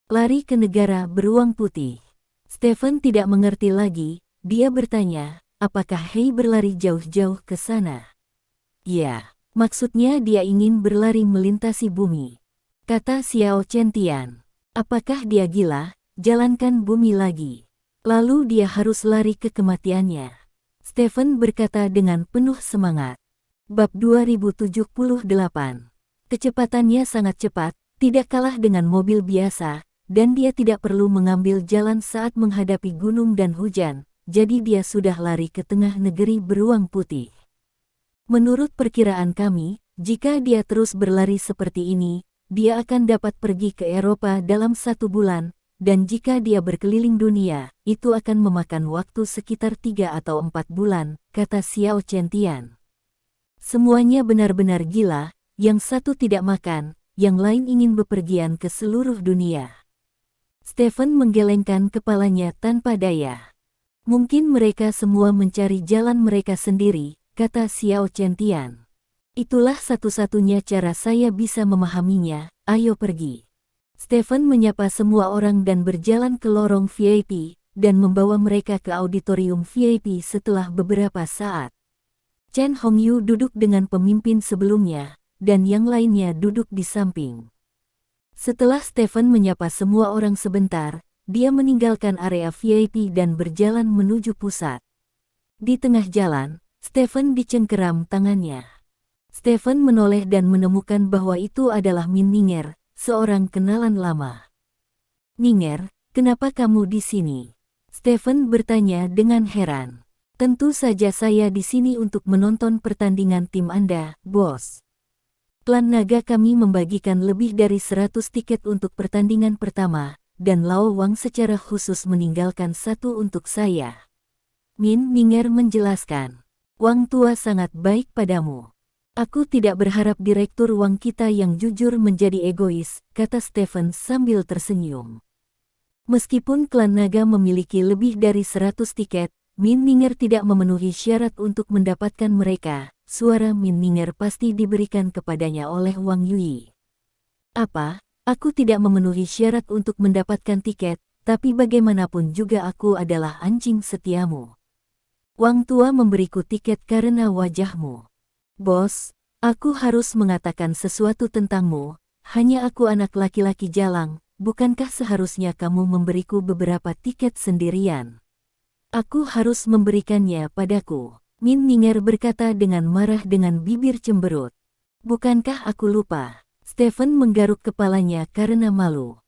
Lari ke negara beruang putih. Stephen tidak mengerti lagi, dia bertanya, apakah Hei berlari jauh-jauh ke sana? Ya, maksudnya dia ingin berlari melintasi bumi. Kata Xiao Chentian. Apakah dia gila? Jalankan bumi lagi. Lalu dia harus lari ke kematiannya. Stephen berkata dengan penuh semangat. Bab 2078. Kecepatannya sangat cepat, tidak kalah dengan mobil biasa, dan dia tidak perlu mengambil jalan saat menghadapi gunung dan hujan, jadi dia sudah lari ke tengah negeri beruang putih. Menurut perkiraan kami, jika dia terus berlari seperti ini, dia akan dapat pergi ke Eropa dalam 1 bulan, dan jika dia berkeliling dunia, itu akan memakan waktu sekitar 3 atau 4 bulan, kata Xiao Chentian. Semuanya benar-benar gila, yang satu tidak makan, yang lain ingin bepergian ke seluruh dunia. Stephen menggelengkan kepalanya tanpa daya. Mungkin mereka semua mencari jalan mereka sendiri, kata Xiao Chentian. Itulah satu-satunya cara saya bisa memahaminya, ayo pergi. Stephen menyapa semua orang dan berjalan ke lorong VIP, dan membawa mereka ke auditorium VIP setelah beberapa saat. Chen Hongyu duduk dengan pemimpin sebelumnya, dan yang lainnya duduk di samping. Setelah Stephen menyapa semua orang sebentar, dia meninggalkan area VIP dan berjalan menuju pusat. Di tengah jalan, Stephen dicengkeram tangannya. Stephen menoleh dan menemukan bahwa itu adalah Min Ninger, seorang kenalan lama. Ninger, kenapa kamu di sini? Stephen bertanya dengan heran. Tentu saja saya di sini untuk menonton pertandingan tim Anda, bos. Klan Naga kami membagikan lebih dari 100 tiket untuk pertandingan pertama, dan Lao Wang secara khusus meninggalkan 1 untuk saya. Min Ninger menjelaskan. Wang tua sangat baik padamu. Aku tidak berharap direktur Wang kita yang jujur menjadi egois, kata Stephen sambil tersenyum. Meskipun klan Naga memiliki lebih dari 100 tiket, Min Ninger tidak memenuhi syarat untuk mendapatkan mereka. Suara Min Ninger pasti diberikan kepadanya oleh Wang Yui. Apa? Aku tidak memenuhi syarat untuk mendapatkan tiket, tapi bagaimanapun juga aku adalah anjing setiamu. Wang tua memberiku tiket karena wajahmu. Bos, aku harus mengatakan sesuatu tentangmu, hanya aku anak laki-laki jalang, bukankah seharusnya kamu memberiku beberapa tiket sendirian? Aku harus memberikannya padaku. Min Ninger berkata dengan marah dengan bibir cemberut. Bukankah aku lupa? Stephen menggaruk kepalanya karena malu.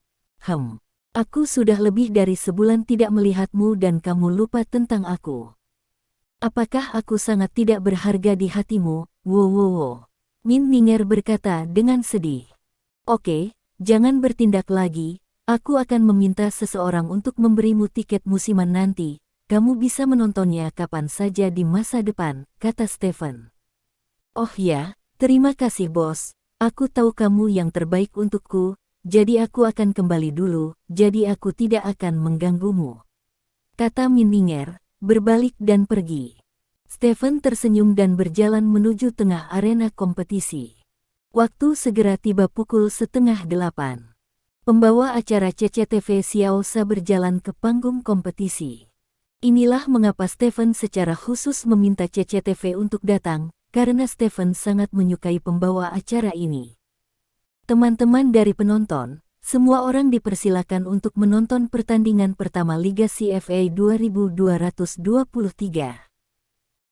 Aku sudah lebih dari sebulan tidak melihatmu dan kamu lupa tentang aku. Apakah aku sangat tidak berharga di hatimu? Wow. Min Ninger berkata dengan sedih. Oke, jangan bertindak lagi, aku akan meminta seseorang untuk memberimu tiket musiman nanti. Kamu bisa menontonnya kapan saja di masa depan, kata Stephen. Oh ya, terima kasih bos, aku tahu kamu yang terbaik untukku, jadi aku akan kembali dulu, jadi aku tidak akan mengganggumu. Kata Min Ninger, berbalik dan pergi. Stephen tersenyum dan berjalan menuju tengah arena kompetisi. Waktu segera tiba pukul 7:30. Pembawa acara CCTV Xiao Sa berjalan ke panggung kompetisi. Inilah mengapa Stephen secara khusus meminta CCTV untuk datang, karena Stephen sangat menyukai pembawa acara ini. Teman-teman dari penonton, semua orang dipersilakan untuk menonton pertandingan pertama Liga CFA 2223.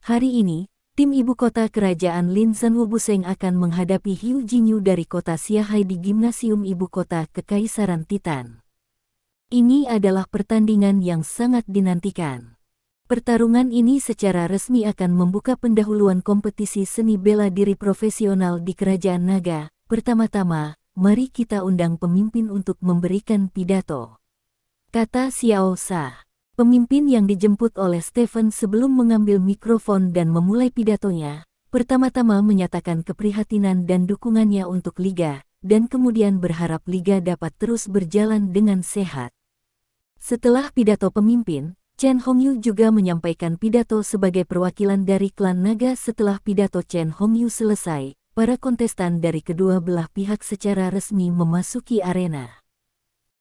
Hari ini, tim ibu kota kerajaan Lin Sanwubuseng akan menghadapi Hiu Jinyu dari kota Xiahai di Gimnasium Ibu Kota Kekaisaran Titan. Ini adalah pertandingan yang sangat dinantikan. Pertarungan ini secara resmi akan membuka pendahuluan kompetisi seni bela diri profesional di Kerajaan Naga. Pertama-tama, mari kita undang pemimpin untuk memberikan pidato," kata Xiao Sa. Pemimpin yang dijemput oleh Stephen sebelum mengambil mikrofon dan memulai pidatonya, pertama-tama menyatakan keprihatinan dan dukungannya untuk Liga, dan kemudian berharap Liga dapat terus berjalan dengan sehat. Setelah pidato pemimpin, Chen Hongyu juga menyampaikan pidato sebagai perwakilan dari klan naga. Setelah pidato Chen Hongyu selesai, para kontestan dari kedua belah pihak secara resmi memasuki arena.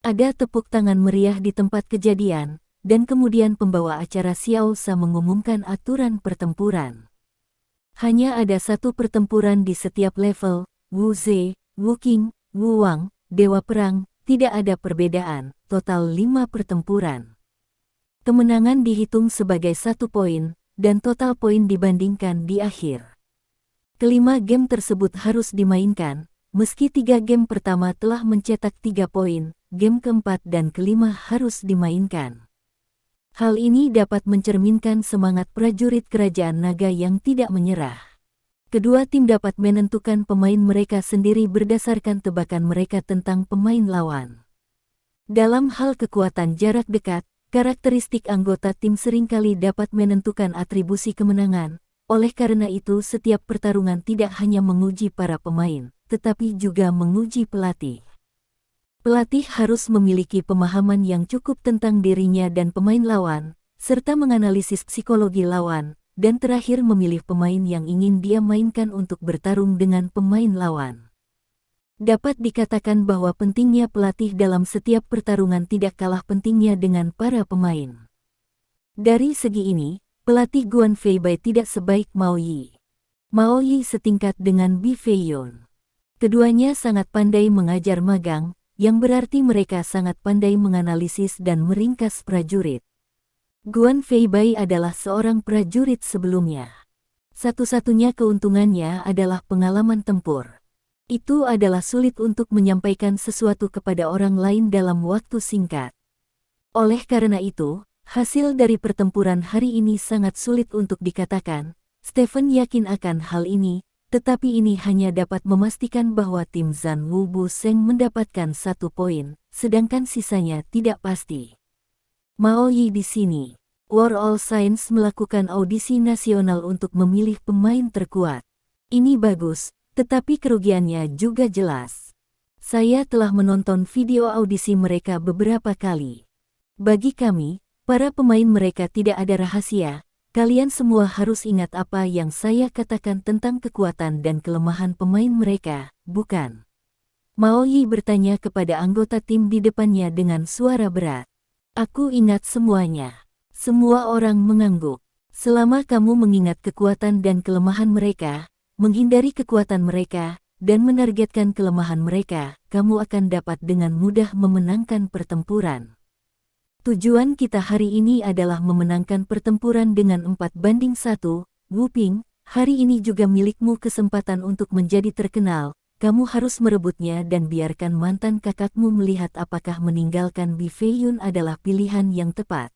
Ada tepuk tangan meriah di tempat kejadian, dan kemudian pembawa acara Xiao Sa mengumumkan aturan pertempuran. Hanya ada satu pertempuran di setiap level, Wu Ze, Wu Qing, Wu Wang, Dewa Perang, tidak ada perbedaan, total 5 pertempuran. Kemenangan dihitung sebagai 1 poin, dan total poin dibandingkan di akhir. Kelima game tersebut harus dimainkan, meski 3 game pertama telah mencetak 3 poin, game keempat dan kelima harus dimainkan. Hal ini dapat mencerminkan semangat prajurit kerajaan naga yang tidak menyerah. Kedua tim dapat menentukan pemain mereka sendiri berdasarkan tebakan mereka tentang pemain lawan. Dalam hal kekuatan jarak dekat, karakteristik anggota tim seringkali dapat menentukan atribusi kemenangan. Oleh karena itu, setiap pertarungan tidak hanya menguji para pemain, tetapi juga menguji pelatih. Pelatih harus memiliki pemahaman yang cukup tentang dirinya dan pemain lawan, serta menganalisis psikologi lawan, dan terakhir memilih pemain yang ingin dia mainkan untuk bertarung dengan pemain lawan. Dapat dikatakan bahwa pentingnya pelatih dalam setiap pertarungan tidak kalah pentingnya dengan para pemain. Dari segi ini, pelatih Guan Feibai tidak sebaik Mao Yi. Mao Yi setingkat dengan Bi Feiyun. Keduanya sangat pandai mengajar magang, yang berarti mereka sangat pandai menganalisis dan meringkas prajurit. Guan Feibai adalah seorang prajurit sebelumnya. Satu-satunya keuntungannya adalah pengalaman tempur. Itu adalah sulit untuk menyampaikan sesuatu kepada orang lain dalam waktu singkat. Oleh karena itu, hasil dari pertempuran hari ini sangat sulit untuk dikatakan. Stephen yakin akan hal ini, tetapi ini hanya dapat memastikan bahwa tim Zhan Wu Bu Seng mendapatkan 1 poin, sedangkan sisanya tidak pasti. Mao Yi di sini. War All Saints melakukan audisi nasional untuk memilih pemain terkuat. Ini bagus, tetapi kerugiannya juga jelas. Saya telah menonton video audisi mereka beberapa kali. Bagi kami, para pemain mereka tidak ada rahasia. Kalian semua harus ingat apa yang saya katakan tentang kekuatan dan kelemahan pemain mereka, bukan? Mao Yi bertanya kepada anggota tim di depannya dengan suara berat. Aku ingat semuanya. Semua orang mengangguk. Selama kamu mengingat kekuatan dan kelemahan mereka, menghindari kekuatan mereka, dan menargetkan kelemahan mereka, kamu akan dapat dengan mudah memenangkan pertempuran. Tujuan kita hari ini adalah memenangkan pertempuran dengan 4-1, Wu Ping, hari ini juga milikmu kesempatan untuk menjadi terkenal, kamu harus merebutnya dan biarkan mantan kakakmu melihat apakah meninggalkan Bi Feiyun adalah pilihan yang tepat.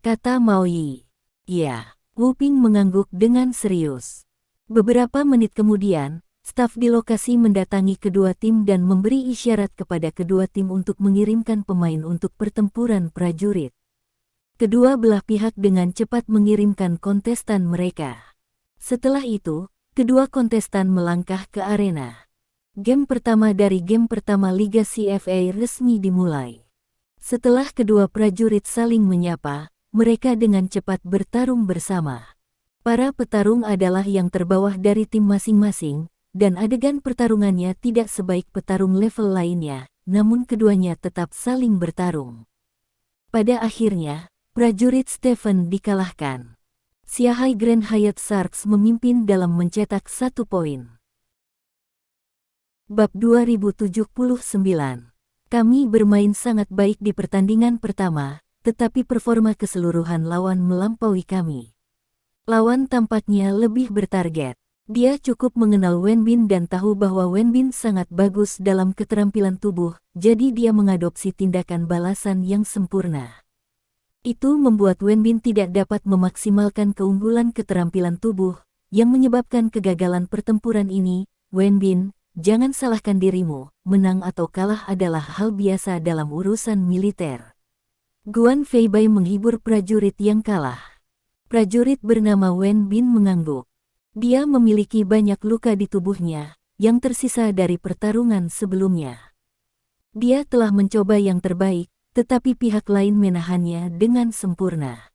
Kata Mao Yi. Ya, Wu Ping mengangguk dengan serius. Beberapa menit kemudian, staf di lokasi mendatangi kedua tim dan memberi isyarat kepada kedua tim untuk mengirimkan pemain untuk pertempuran prajurit. Kedua belah pihak dengan cepat mengirimkan kontestan mereka. Setelah itu, kedua kontestan melangkah ke arena. Game pertama dari game pertama Liga CFA resmi dimulai. Setelah kedua prajurit saling menyapa, mereka dengan cepat bertarung bersama. Para petarung adalah yang terbawah dari tim masing-masing, dan adegan pertarungannya tidak sebaik petarung level lainnya, namun keduanya tetap saling bertarung. Pada akhirnya, prajurit Stephen dikalahkan. Xiahai Grand Hyatt Sharks memimpin dalam mencetak 1 poin. Bab 2079. Kami bermain sangat baik di pertandingan pertama, tetapi performa keseluruhan lawan melampaui kami. Lawan tampaknya lebih bertarget. Dia cukup mengenal Wenbin dan tahu bahwa Wenbin sangat bagus dalam keterampilan tubuh, jadi dia mengadopsi tindakan balasan yang sempurna. Itu membuat Wenbin tidak dapat memaksimalkan keunggulan keterampilan tubuh, yang menyebabkan kegagalan pertempuran ini. Wenbin, jangan salahkan dirimu, menang atau kalah adalah hal biasa dalam urusan militer. Guan Feibai menghibur prajurit yang kalah. Prajurit bernama Wen Bin mengangguk. Dia memiliki banyak luka di tubuhnya, yang tersisa dari pertarungan sebelumnya. Dia telah mencoba yang terbaik, tetapi pihak lain menahannya dengan sempurna.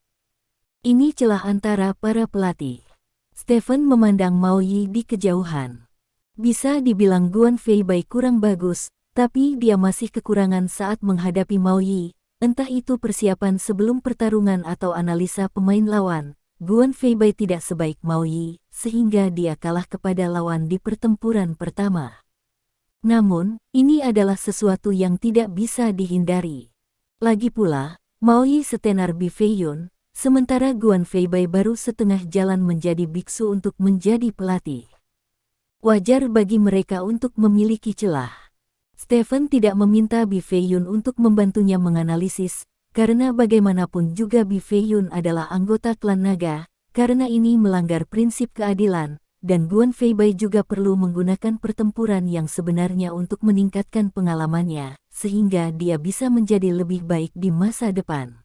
Ini celah antara para pelatih. Stephen memandang Mao Yi di kejauhan. Bisa dibilang Guan Feibai kurang bagus, tapi dia masih kekurangan saat menghadapi Mao Yi, entah itu persiapan sebelum pertarungan atau analisa pemain lawan. Guan Feibai tidak sebaik Mao Yi, sehingga dia kalah kepada lawan di pertempuran pertama. Namun, ini adalah sesuatu yang tidak bisa dihindari. Lagi pula, Mao Yi setenar Bi Feiyun, sementara Guan Feibai baru setengah jalan menjadi biksu untuk menjadi pelatih. Wajar bagi mereka untuk memiliki celah. Stephen tidak meminta Bi Feiyun untuk membantunya menganalisis, karena bagaimanapun juga Bi Feiyun adalah anggota klan naga, karena ini melanggar prinsip keadilan, dan Guan Feibai juga perlu menggunakan pertempuran yang sebenarnya untuk meningkatkan pengalamannya, sehingga dia bisa menjadi lebih baik di masa depan.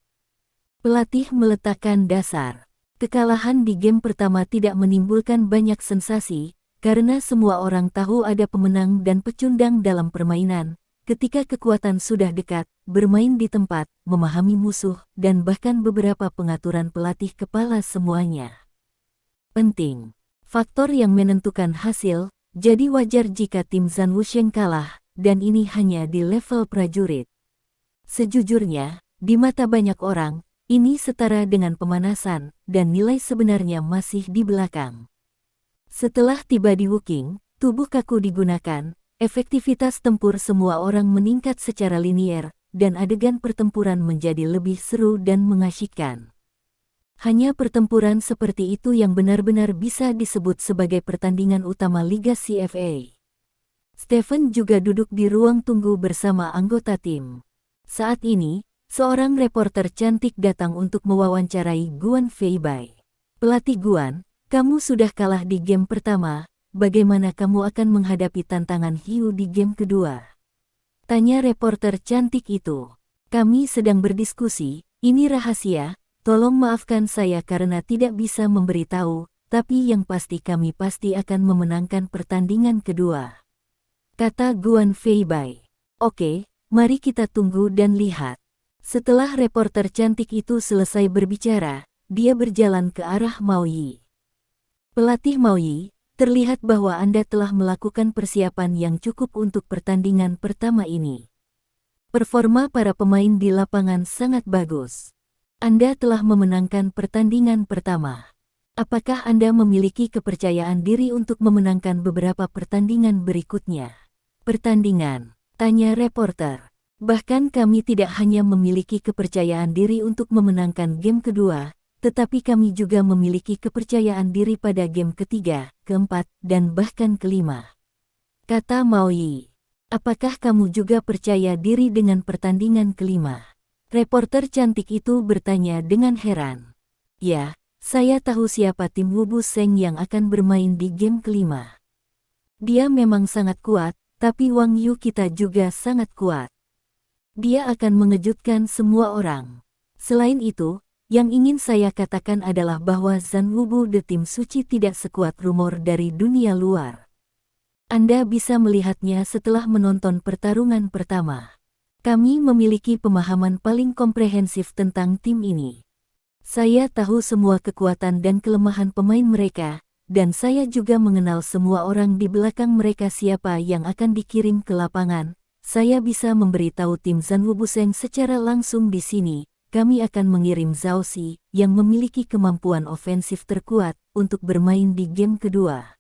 Pelatih meletakkan dasar. Kekalahan di game pertama tidak menimbulkan banyak sensasi, karena semua orang tahu ada pemenang dan pecundang dalam permainan. Ketika kekuatan sudah dekat, bermain di tempat, memahami musuh, dan bahkan beberapa pengaturan pelatih kepala semuanya penting. Faktor yang menentukan hasil, jadi wajar jika tim Zhan Wusheng kalah, dan ini hanya di level prajurit. Sejujurnya, di mata banyak orang, ini setara dengan pemanasan, dan nilai sebenarnya masih di belakang. Setelah tiba di Wuqing, tubuh kaku digunakan, efektivitas tempur semua orang meningkat secara linier, dan adegan pertempuran menjadi lebih seru dan mengasyikkan. Hanya pertempuran seperti itu yang benar-benar bisa disebut sebagai pertandingan utama Liga CFA. Stephen juga duduk di ruang tunggu bersama anggota tim. Saat ini, seorang reporter cantik datang untuk mewawancarai Guan Feibai. Pelatih Guan, kamu sudah kalah di game pertama, bagaimana kamu akan menghadapi tantangan hiu di game kedua? Tanya reporter cantik itu. Kami sedang berdiskusi, ini rahasia. Tolong maafkan saya karena tidak bisa memberitahu, tapi yang pasti kami pasti akan memenangkan pertandingan kedua. Kata Guan Feibai. Oke, mari kita tunggu dan lihat. Setelah reporter cantik itu selesai berbicara, dia berjalan ke arah Mao Yi. Pelatih Mao Yi, terlihat bahwa Anda telah melakukan persiapan yang cukup untuk pertandingan pertama ini. Performa para pemain di lapangan sangat bagus. Anda telah memenangkan pertandingan pertama. Apakah Anda memiliki kepercayaan diri untuk memenangkan beberapa pertandingan berikutnya? Pertandingan, tanya reporter. Bahkan kami tidak hanya memiliki kepercayaan diri untuk memenangkan game kedua, tetapi kami juga memiliki kepercayaan diri pada game ketiga, keempat, dan bahkan kelima. Kata Mao Yi. Apakah kamu juga percaya diri dengan pertandingan kelima? Reporter cantik itu bertanya dengan heran. Ya, saya tahu siapa tim Wubu Seng yang akan bermain di game kelima. Dia memang sangat kuat, tapi Wang Yu kita juga sangat kuat. Dia akan mengejutkan semua orang. Selain itu, yang ingin saya katakan adalah bahwa Zhan Wubu The Tim Suci tidak sekuat rumor dari dunia luar. Anda bisa melihatnya setelah menonton pertarungan pertama. Kami memiliki pemahaman paling komprehensif tentang tim ini. Saya tahu semua kekuatan dan kelemahan pemain mereka, dan saya juga mengenal semua orang di belakang mereka siapa yang akan dikirim ke lapangan. Saya bisa memberitahu tim Zhan Wubu Seng secara langsung di sini. Kami akan mengirim Zhao Xi, yang memiliki kemampuan ofensif terkuat, untuk bermain di game kedua.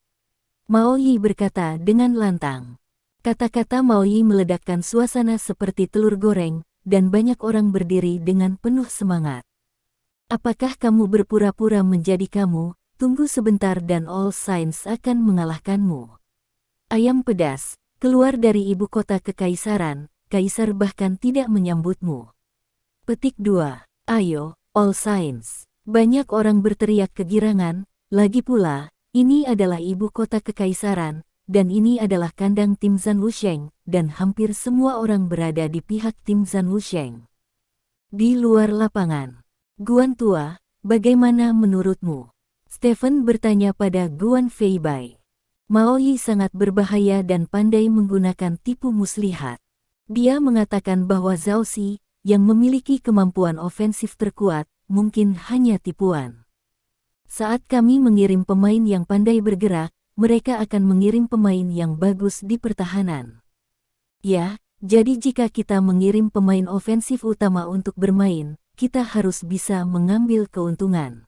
Mao Yi berkata dengan lantang. Kata-kata Mao Yi meledakkan suasana seperti telur goreng, dan banyak orang berdiri dengan penuh semangat. Apakah kamu berpura-pura menjadi kamu? Tunggu sebentar dan All Saints akan mengalahkanmu. Ayam pedas, keluar dari ibu kota kekaisaran, kaisar bahkan tidak menyambutmu. Petik 2. Ayo, All Saints. Banyak orang berteriak kegirangan, lagi pula, ini adalah ibu kota kekaisaran, dan ini adalah kandang tim Zhan Wusheng, dan hampir semua orang berada di pihak tim Zhan Wusheng. Di luar lapangan, Guan tua, bagaimana menurutmu? Stephen bertanya pada Guan Feibai. Mao Yi sangat berbahaya dan pandai menggunakan tipu muslihat. Dia mengatakan bahwa Zhao Xi, yang memiliki kemampuan ofensif terkuat, mungkin hanya tipuan. Saat kami mengirim pemain yang pandai bergerak, mereka akan mengirim pemain yang bagus di pertahanan. Ya, jadi jika kita mengirim pemain ofensif utama untuk bermain, kita harus bisa mengambil keuntungan.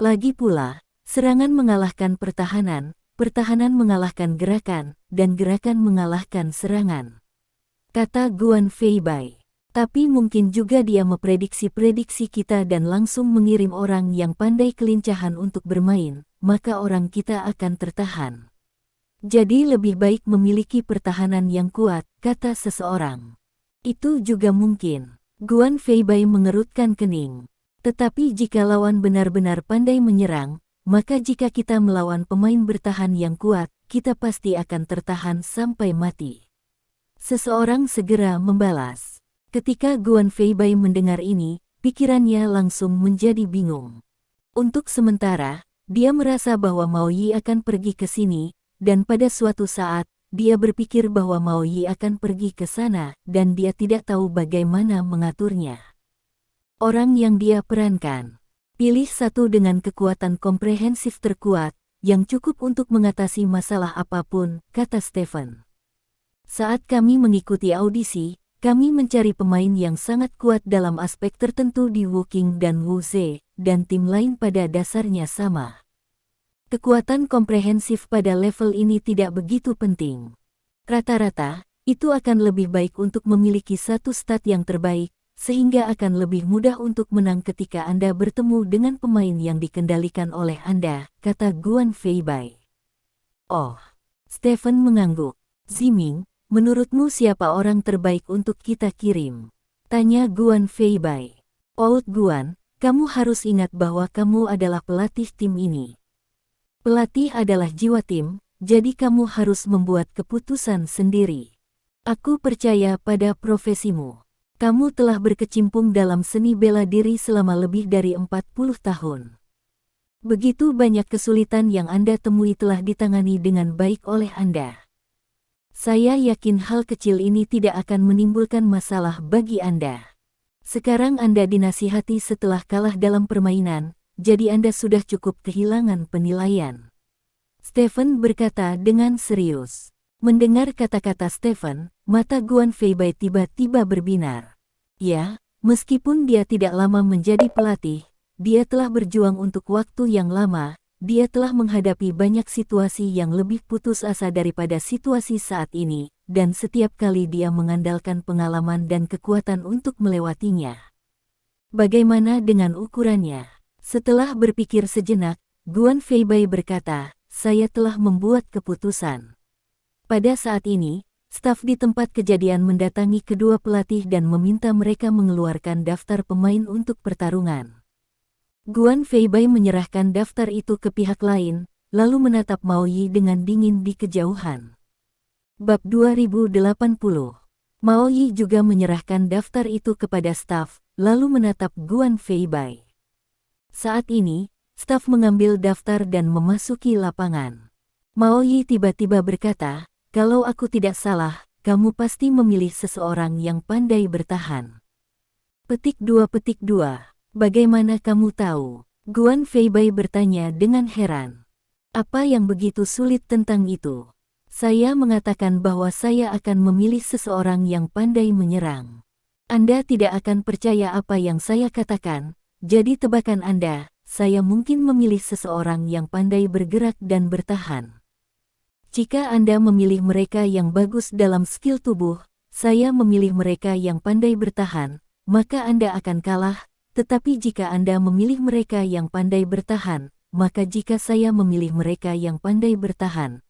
Lagi pula, serangan mengalahkan pertahanan, pertahanan mengalahkan gerakan, dan gerakan mengalahkan serangan. Kata Guan Feibai. Tapi mungkin juga dia memprediksi-prediksi kita dan langsung mengirim orang yang pandai kelincahan untuk bermain, maka orang kita akan tertahan. Jadi lebih baik memiliki pertahanan yang kuat, kata seseorang. Itu juga mungkin. Guan Feibai mengerutkan kening. Tetapi jika lawan benar-benar pandai menyerang, maka jika kita melawan pemain bertahan yang kuat, kita pasti akan tertahan sampai mati. Seseorang segera membalas. Ketika Guan Feibai mendengar ini, pikirannya langsung menjadi bingung. Untuk sementara, dia merasa bahwa Mao Yi akan pergi ke sini, dan pada suatu saat, dia berpikir bahwa Mao Yi akan pergi ke sana, dan dia tidak tahu bagaimana mengaturnya. Orang yang dia perankan. Pilih satu dengan kekuatan komprehensif terkuat, yang cukup untuk mengatasi masalah apapun, kata Stephen. Saat kami mengikuti audisi, kami mencari pemain yang sangat kuat dalam aspek tertentu di Wuqing dan Wuze, dan tim lain pada dasarnya sama. Kekuatan komprehensif pada level ini tidak begitu penting. Rata-rata, itu akan lebih baik untuk memiliki satu stat yang terbaik, sehingga akan lebih mudah untuk menang ketika Anda bertemu dengan pemain yang dikendalikan oleh Anda, kata Guan Feibai. Oh, Stephen mengangguk. Ziming, menurutmu siapa orang terbaik untuk kita kirim? Tanya Guan Feibai. Old Guan, kamu harus ingat bahwa kamu adalah pelatih tim ini. Pelatih adalah jiwa tim, jadi kamu harus membuat keputusan sendiri. Aku percaya pada profesimu. Kamu telah berkecimpung dalam seni bela diri selama lebih dari 40 tahun. Begitu banyak kesulitan yang Anda temui telah ditangani dengan baik oleh Anda. Saya yakin hal kecil ini tidak akan menimbulkan masalah bagi Anda. Sekarang Anda dinasihati setelah kalah dalam permainan, jadi Anda sudah cukup kehilangan penilaian. Stephen berkata dengan serius. Mendengar kata-kata Stephen, mata Guan Feibai tiba-tiba berbinar. Ya, meskipun dia tidak lama menjadi pelatih, dia telah berjuang untuk waktu yang lama. Dia telah menghadapi banyak situasi yang lebih putus asa daripada situasi saat ini, dan setiap kali dia mengandalkan pengalaman dan kekuatan untuk melewatinya. Bagaimana dengan ukurannya? Setelah berpikir sejenak, Guan Feibai berkata, saya telah membuat keputusan. Pada saat ini, staf di tempat kejadian mendatangi kedua pelatih dan meminta mereka mengeluarkan daftar pemain untuk pertarungan. Guan Feibai menyerahkan daftar itu ke pihak lain, lalu menatap Mao Yi dengan dingin di kejauhan. Bab 2080. Mao Yi juga menyerahkan daftar itu kepada staf, lalu menatap Guan Feibai. Saat ini, staf mengambil daftar dan memasuki lapangan. Mao Yi tiba-tiba berkata, kalau aku tidak salah, kamu pasti memilih seseorang yang pandai bertahan. Petik 2. Bagaimana kamu tahu? Guan Feibai bertanya dengan heran. Apa yang begitu sulit tentang itu? Saya mengatakan bahwa saya akan memilih seseorang yang pandai menyerang. Anda tidak akan percaya apa yang saya katakan, jadi tebakan Anda, saya mungkin memilih seseorang yang pandai bergerak dan bertahan. Jika Anda memilih mereka yang bagus dalam skill tubuh, saya memilih mereka yang pandai bertahan, maka Anda akan kalah. Tetapi jika Anda memilih mereka yang pandai bertahan, maka jika saya memilih mereka yang pandai bertahan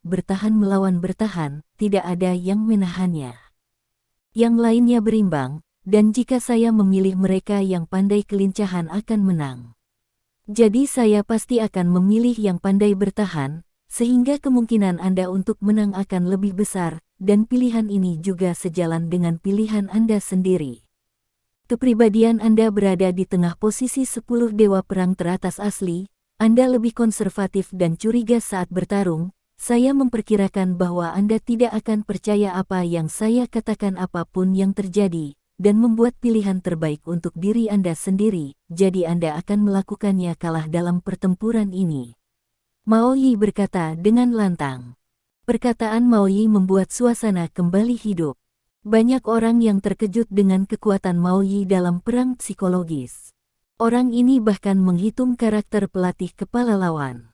melawan bertahan, tidak ada yang menahannya. Yang lainnya berimbang, dan jika saya memilih mereka yang pandai kelincahan akan menang. Jadi saya pasti akan memilih yang pandai bertahan, sehingga kemungkinan Anda untuk menang akan lebih besar, dan pilihan ini juga sejalan dengan pilihan Anda sendiri. Kepribadian Anda berada di tengah posisi 10 dewa perang teratas asli, Anda lebih konservatif dan curiga saat bertarung. Saya memperkirakan bahwa Anda tidak akan percaya apa yang saya katakan apapun yang terjadi, dan membuat pilihan terbaik untuk diri Anda sendiri, jadi Anda akan melakukannya kalah dalam pertempuran ini. Mao Yi berkata dengan lantang. Perkataan Mao Yi membuat suasana kembali hidup. Banyak orang yang terkejut dengan kekuatan Mao Yi dalam perang psikologis. Orang ini bahkan menghitung karakter pelatih kepala lawan.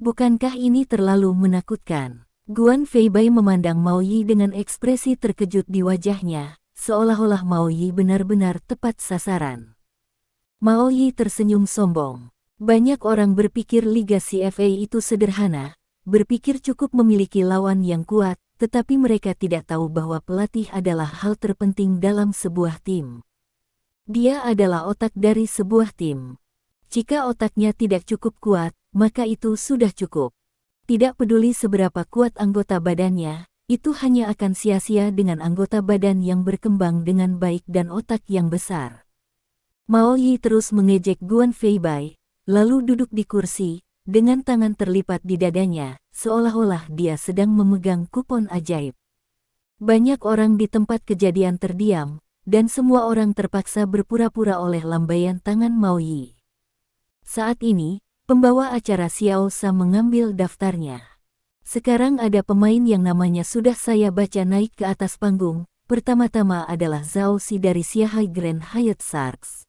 Bukankah ini terlalu menakutkan? Guan Feibai memandang Mao Yi dengan ekspresi terkejut di wajahnya, seolah-olah Mao Yi benar-benar tepat sasaran. Mao Yi tersenyum sombong. Banyak orang berpikir Liga CFA itu sederhana, berpikir cukup memiliki lawan yang kuat, tetapi mereka tidak tahu bahwa pelatih adalah hal terpenting dalam sebuah tim. Dia adalah otak dari sebuah tim. Jika otaknya tidak cukup kuat, maka itu sudah cukup. Tidak peduli seberapa kuat anggota badannya, itu hanya akan sia-sia dengan anggota badan yang berkembang dengan baik dan otak yang besar. Mao Yi terus mengejek Guan Feibai, lalu duduk di kursi, dengan tangan terlipat di dadanya, seolah-olah dia sedang memegang kupon ajaib. Banyak orang di tempat kejadian terdiam, dan semua orang terpaksa berpura-pura oleh lambaian tangan Mao Yi. Saat ini, pembawa acara Xiao Sa mengambil daftarnya. Sekarang ada pemain yang namanya sudah saya baca naik ke atas panggung. Pertama-tama adalah Zhao Si dari Shanghai Grand Hyatt Sharks.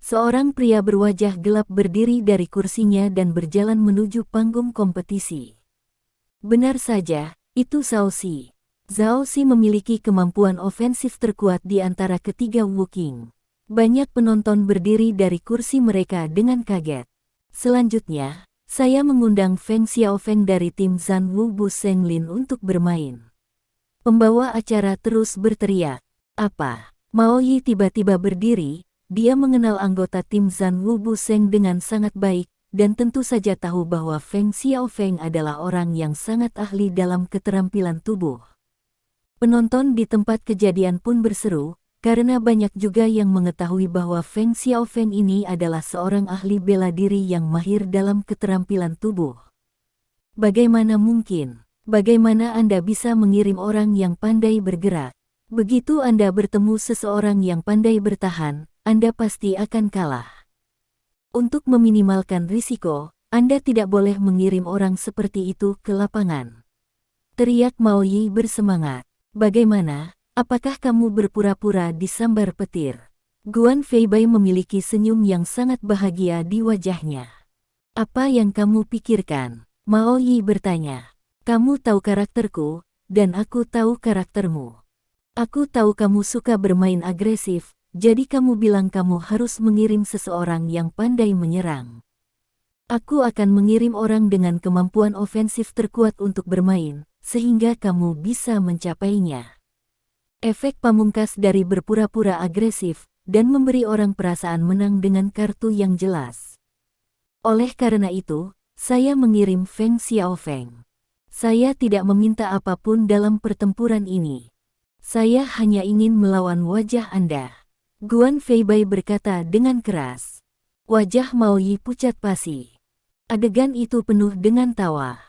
Seorang pria berwajah gelap berdiri dari kursinya dan berjalan menuju panggung kompetisi. Benar saja, itu Zhao Si. Zhao Si memiliki kemampuan ofensif terkuat di antara ketiga Wukong. Banyak penonton berdiri dari kursi mereka dengan kaget. Selanjutnya, saya mengundang Feng Xiaofeng dari tim Zhan Wu Bu Senglin untuk bermain. Pembawa acara terus berteriak. Apa? Mao Yi tiba-tiba berdiri, dia mengenal anggota tim Zhan Wu Bu Seng dengan sangat baik, dan tentu saja tahu bahwa Feng Xiaofeng adalah orang yang sangat ahli dalam keterampilan tubuh. Penonton di tempat kejadian pun berseru, karena banyak juga yang mengetahui bahwa Feng Xiaofeng ini adalah seorang ahli bela diri yang mahir dalam keterampilan tubuh. Bagaimana mungkin? Bagaimana Anda bisa mengirim orang yang pandai bergerak? Begitu Anda bertemu seseorang yang pandai bertahan, Anda pasti akan kalah. Untuk meminimalkan risiko, Anda tidak boleh mengirim orang seperti itu ke lapangan. Teriak Mao Yi bersemangat. Bagaimana? Apakah kamu berpura-pura disambar petir? Guan Feibai memiliki senyum yang sangat bahagia di wajahnya. Apa yang kamu pikirkan? Mao Yi bertanya. Kamu tahu karakterku, dan aku tahu karaktermu. Aku tahu kamu suka bermain agresif, jadi kamu bilang kamu harus mengirim seseorang yang pandai menyerang. Aku akan mengirim orang dengan kemampuan ofensif terkuat untuk bermain, sehingga kamu bisa mencapainya. Efek pamungkas dari berpura-pura agresif, dan memberi orang perasaan menang dengan kartu yang jelas. Oleh karena itu, saya mengirim Feng Xiaofeng. Saya tidak meminta apapun dalam pertempuran ini. Saya hanya ingin melawan wajah Anda. Guan Feibai berkata dengan keras. Wajah Mao Yi pucat pasi. Adegan itu penuh dengan tawa.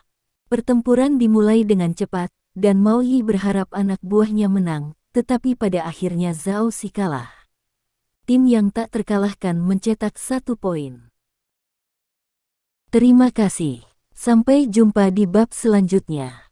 Pertempuran dimulai dengan cepat, dan Mao Yi berharap anak buahnya menang, tetapi pada akhirnya Zhao Si kalah. Tim yang tak terkalahkan mencetak 1 poin. Terima kasih. Sampai jumpa di bab selanjutnya.